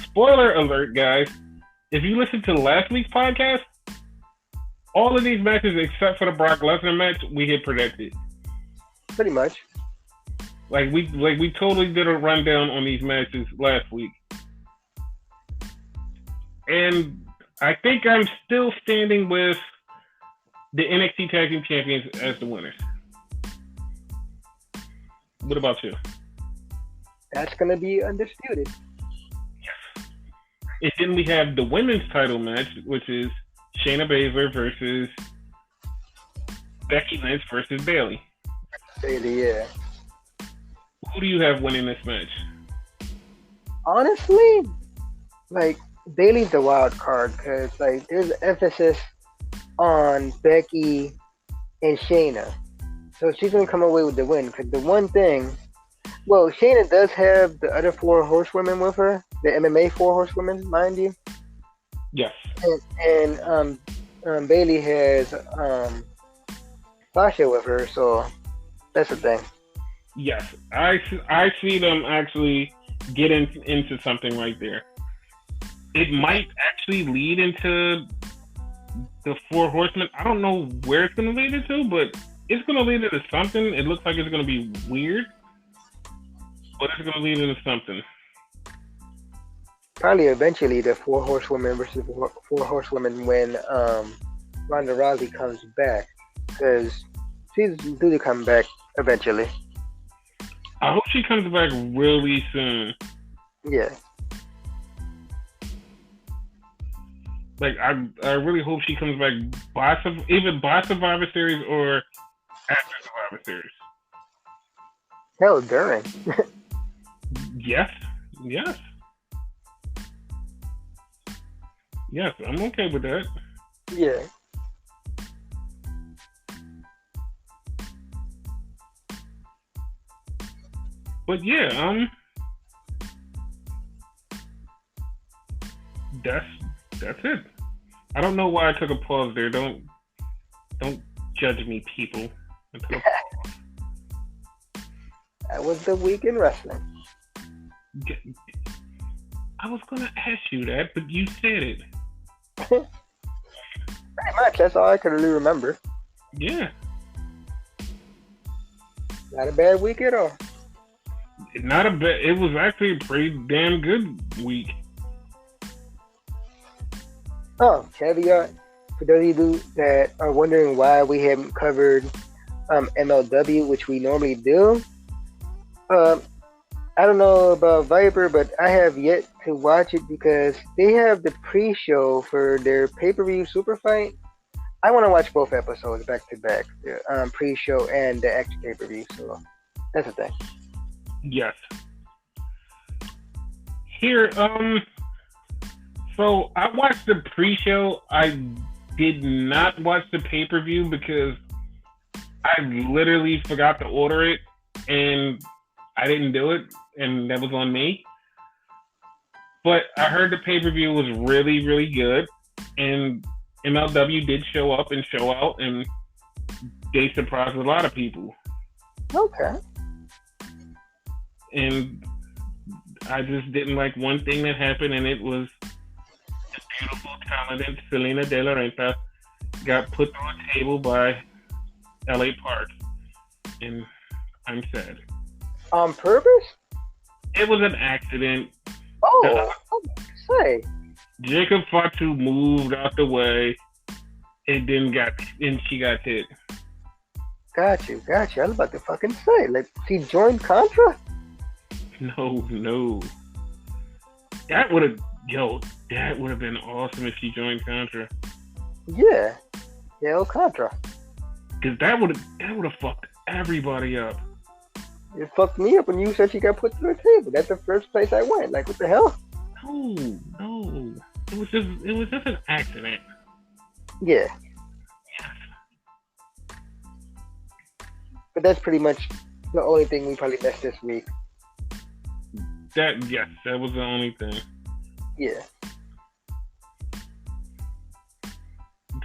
spoiler alert, guys, if you listen to last week's podcast, all of these matches except for the Brock Lesnar match, we had predicted. Pretty much. Like we totally did a rundown on these matches last week. And I think I'm still standing with the NXT Tag Team Champions as the winners. What about you? That's going to be undisputed. Yes. And then we have the women's title match, which is Shayna Baszler versus Becky Lynch versus Bayley. Bayley, yeah. Who do you have winning this match? Honestly, like, Bayley's the wild card because, like, there's emphasis on Becky and Shayna. So she's going to come away with the win because the one thing, well, Shayna does have the other 4 horsewomen with her, the MMA 4 horsewomen, mind you. Yes. And Bayley has Sasha with her, so that's the thing. Yes, I see them actually get into something right there. It might actually lead into the 4 horsemen. I don't know where it's going to lead into, but it's going to lead into something. It looks like it's going to be weird, but it's going to lead into something. Probably eventually the 4 horsewomen versus 4 horsewomen when Ronda Rousey comes back, because she's due to come back eventually. I hope she comes back really soon. Yeah. Like, I really hope she comes back either by Survivor Series or after Survivor Series. Hell, during. Yes. Yes, I'm okay with that. Yeah. But yeah, that's it. I don't know why I took a pause there. Don't judge me, people. That was the week in wrestling. I was gonna ask you that, but you said it. Pretty much. That's all I could really remember. Yeah. Not a bad week at all. Not a bad. It was actually a pretty damn good week. Oh, caveat for those of you that are wondering why we haven't covered MLW, which we normally do. Um, I don't know about Viper, but I have yet to watch it because they have the pre-show for their pay-per-view super fight. I want to watch both episodes back to back, the pre-show and the actual pay-per-view. So that's the thing. Yes. Here, so I watched the pre-show. I did not watch the pay-per-view because I literally forgot to order it, and I didn't do it, and that was on me. But I heard the pay-per-view was really, really good, and MLW did show up and show out, and they surprised a lot of people. Okay. And I just didn't like one thing that happened, and it was the beautiful, talented Selena De La Renta got put through a table by LA Park, and I'm sad. On purpose? It was an accident. Oh, say. Jacob Fatu moved out the way, and she got hit. Got you. I was about to fucking say, like, she joined Contra? No. That would have been awesome if she joined Contra. Yeah. Contra. Because that would have fucked everybody up. It fucked me up when you said she got put through a table. That's the first place I went. Like, what the hell? No. It was just an accident. Yeah. Yes. But that's pretty much the only thing we probably missed this week. That was the only thing. Yeah.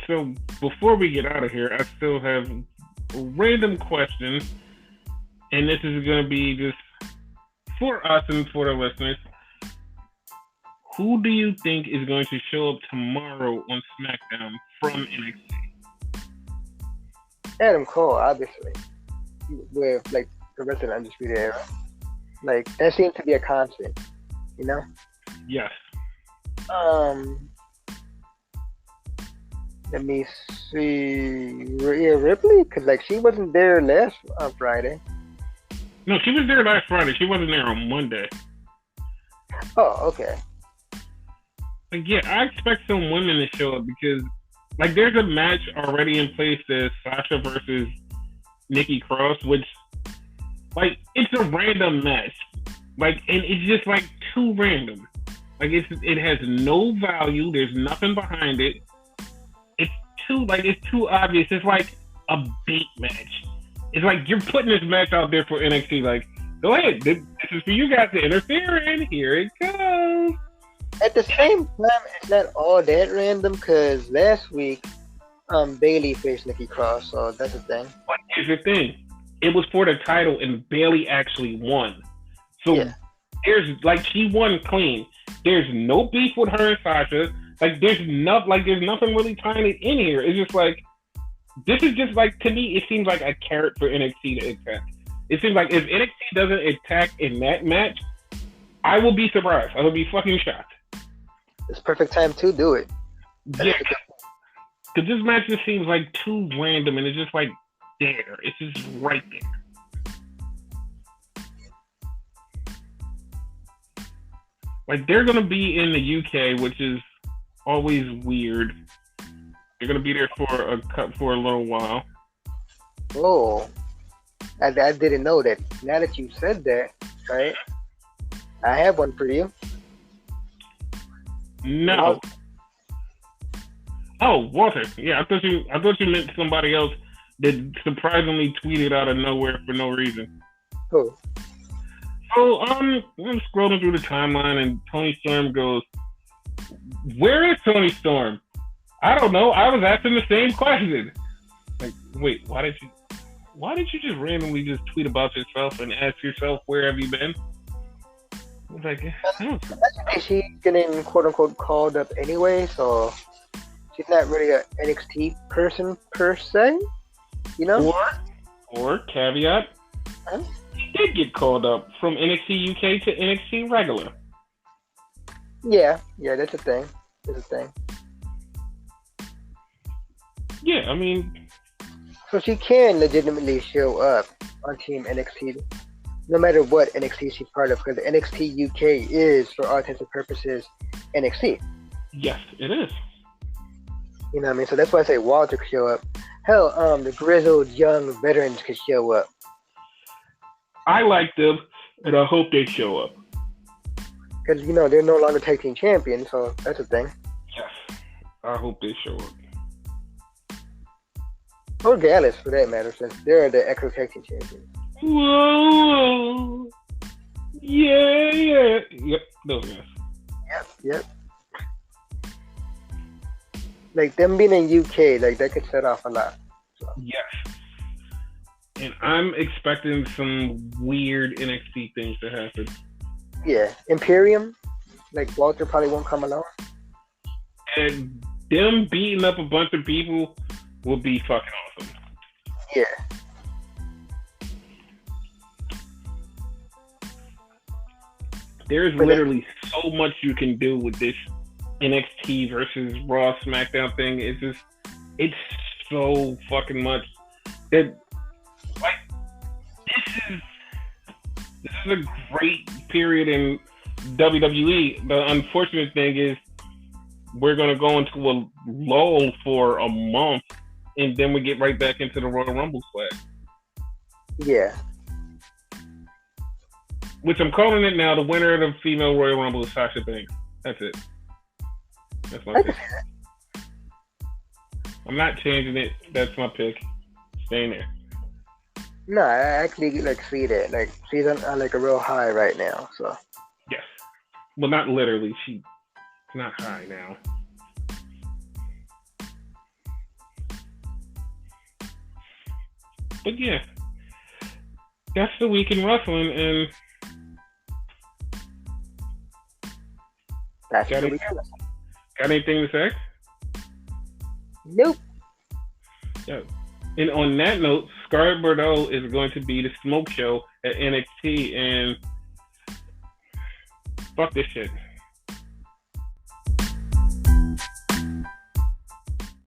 So before we get out of here, I still have a random question, and this is going to be just for us and for the listeners. Who do you think is going to show up tomorrow on SmackDown from NXT? Adam Cole, obviously, with like the rest of the Undisputed Era. Like, that seems to be a constant, you know? Yes. Let me see. Rhea Ripley? Because, like, she wasn't there last Friday. No, she was there last Friday. She wasn't there on Monday. Oh, okay. Like, yeah, I expect some women to show up because, like, there's a match already in place that's Sasha versus Nikki Cross, which, like, it's a random match. Like, and it's just, like, too random. Like, it has no value. There's nothing behind it. It's too obvious. It's like a bait match. It's like you're putting this match out there for NXT. Like, go ahead. This is for you guys to interfere in. Here it goes. At the same time, it's not all that random because last week, Bayley faced Nikki Cross, so that's the thing. But here's the thing. It was for the title, and Bayley actually won. So she won clean. There's no beef with her and Sasha. Like, there's nothing really tying it in here. It's just like, this is just like, to me, it seems like a carrot for NXT to attack. It seems like if NXT doesn't attack in that match, I will be surprised. I will be fucking shocked. It's perfect time to do it. Yeah. Because this match just seems like too random, and it's just like there. It's just right there. Like, they're going to be in the UK, which is always weird. They're going to be there for a little while. Oh, I didn't know that. Now that you said that, right? I have one for you. No. Oh, Walter. Yeah, I thought you meant somebody else that surprisingly tweeted out of nowhere for no reason. Who? So I'm scrolling through the timeline, and Tony Storm goes, "Where is Tony Storm?" I don't know. I was asking the same question. Like, wait, why did you just randomly just tweet about yourself and ask yourself, where have you been? I was like, she's getting quote unquote called up anyway, so she's not really an NXT person per se, you know? Or caveat, he did get called up from NXT UK to NXT regular. Yeah, that's a thing. Yeah, I mean, So she can legitimately show up on Team NXT, no matter what NXT she's part of, because NXT UK is, for all intents and purposes, NXT. Yes, it is. You know what I mean? So that's why I say Walter could show up. Hell, the grizzled young veterans could show up. I like them, and I hope they show up. Because, you know, they're no longer tag team champions, so that's a thing. Yes, I hope they show up. Or Gallus, for that matter, since they're the Echo tag team champions. Whoa! Yeah. Yep, those guys. Yep. Like, them being in UK, like, that could set off a lot. So. Yes. And I'm expecting some weird NXT things to happen. Yeah. Imperium, like, Walter probably won't come along. And them beating up a bunch of people will be fucking awesome. Yeah. There's literally so much you can do with this NXT versus Raw SmackDown thing. It's so fucking much. That, like, this is a great period in WWE. The unfortunate thing is we're gonna go into a lull for a month, and then we get right back into the Royal Rumble swag. Yeah. Which I'm calling it now. The winner of the female Royal Rumble is Sasha Banks. That's it. That's my pick. I'm not changing it. That's my pick. Staying there. No, I actually like see that. Like, she's on like a real high right now. So. Yes. Well, not literally. She's not high now. But yeah, that's the week in wrestling, and That's got anything to say? Nope. Yeah. And on that note, Scarlett Bordeaux is going to be the smoke show at NXT, and fuck this shit.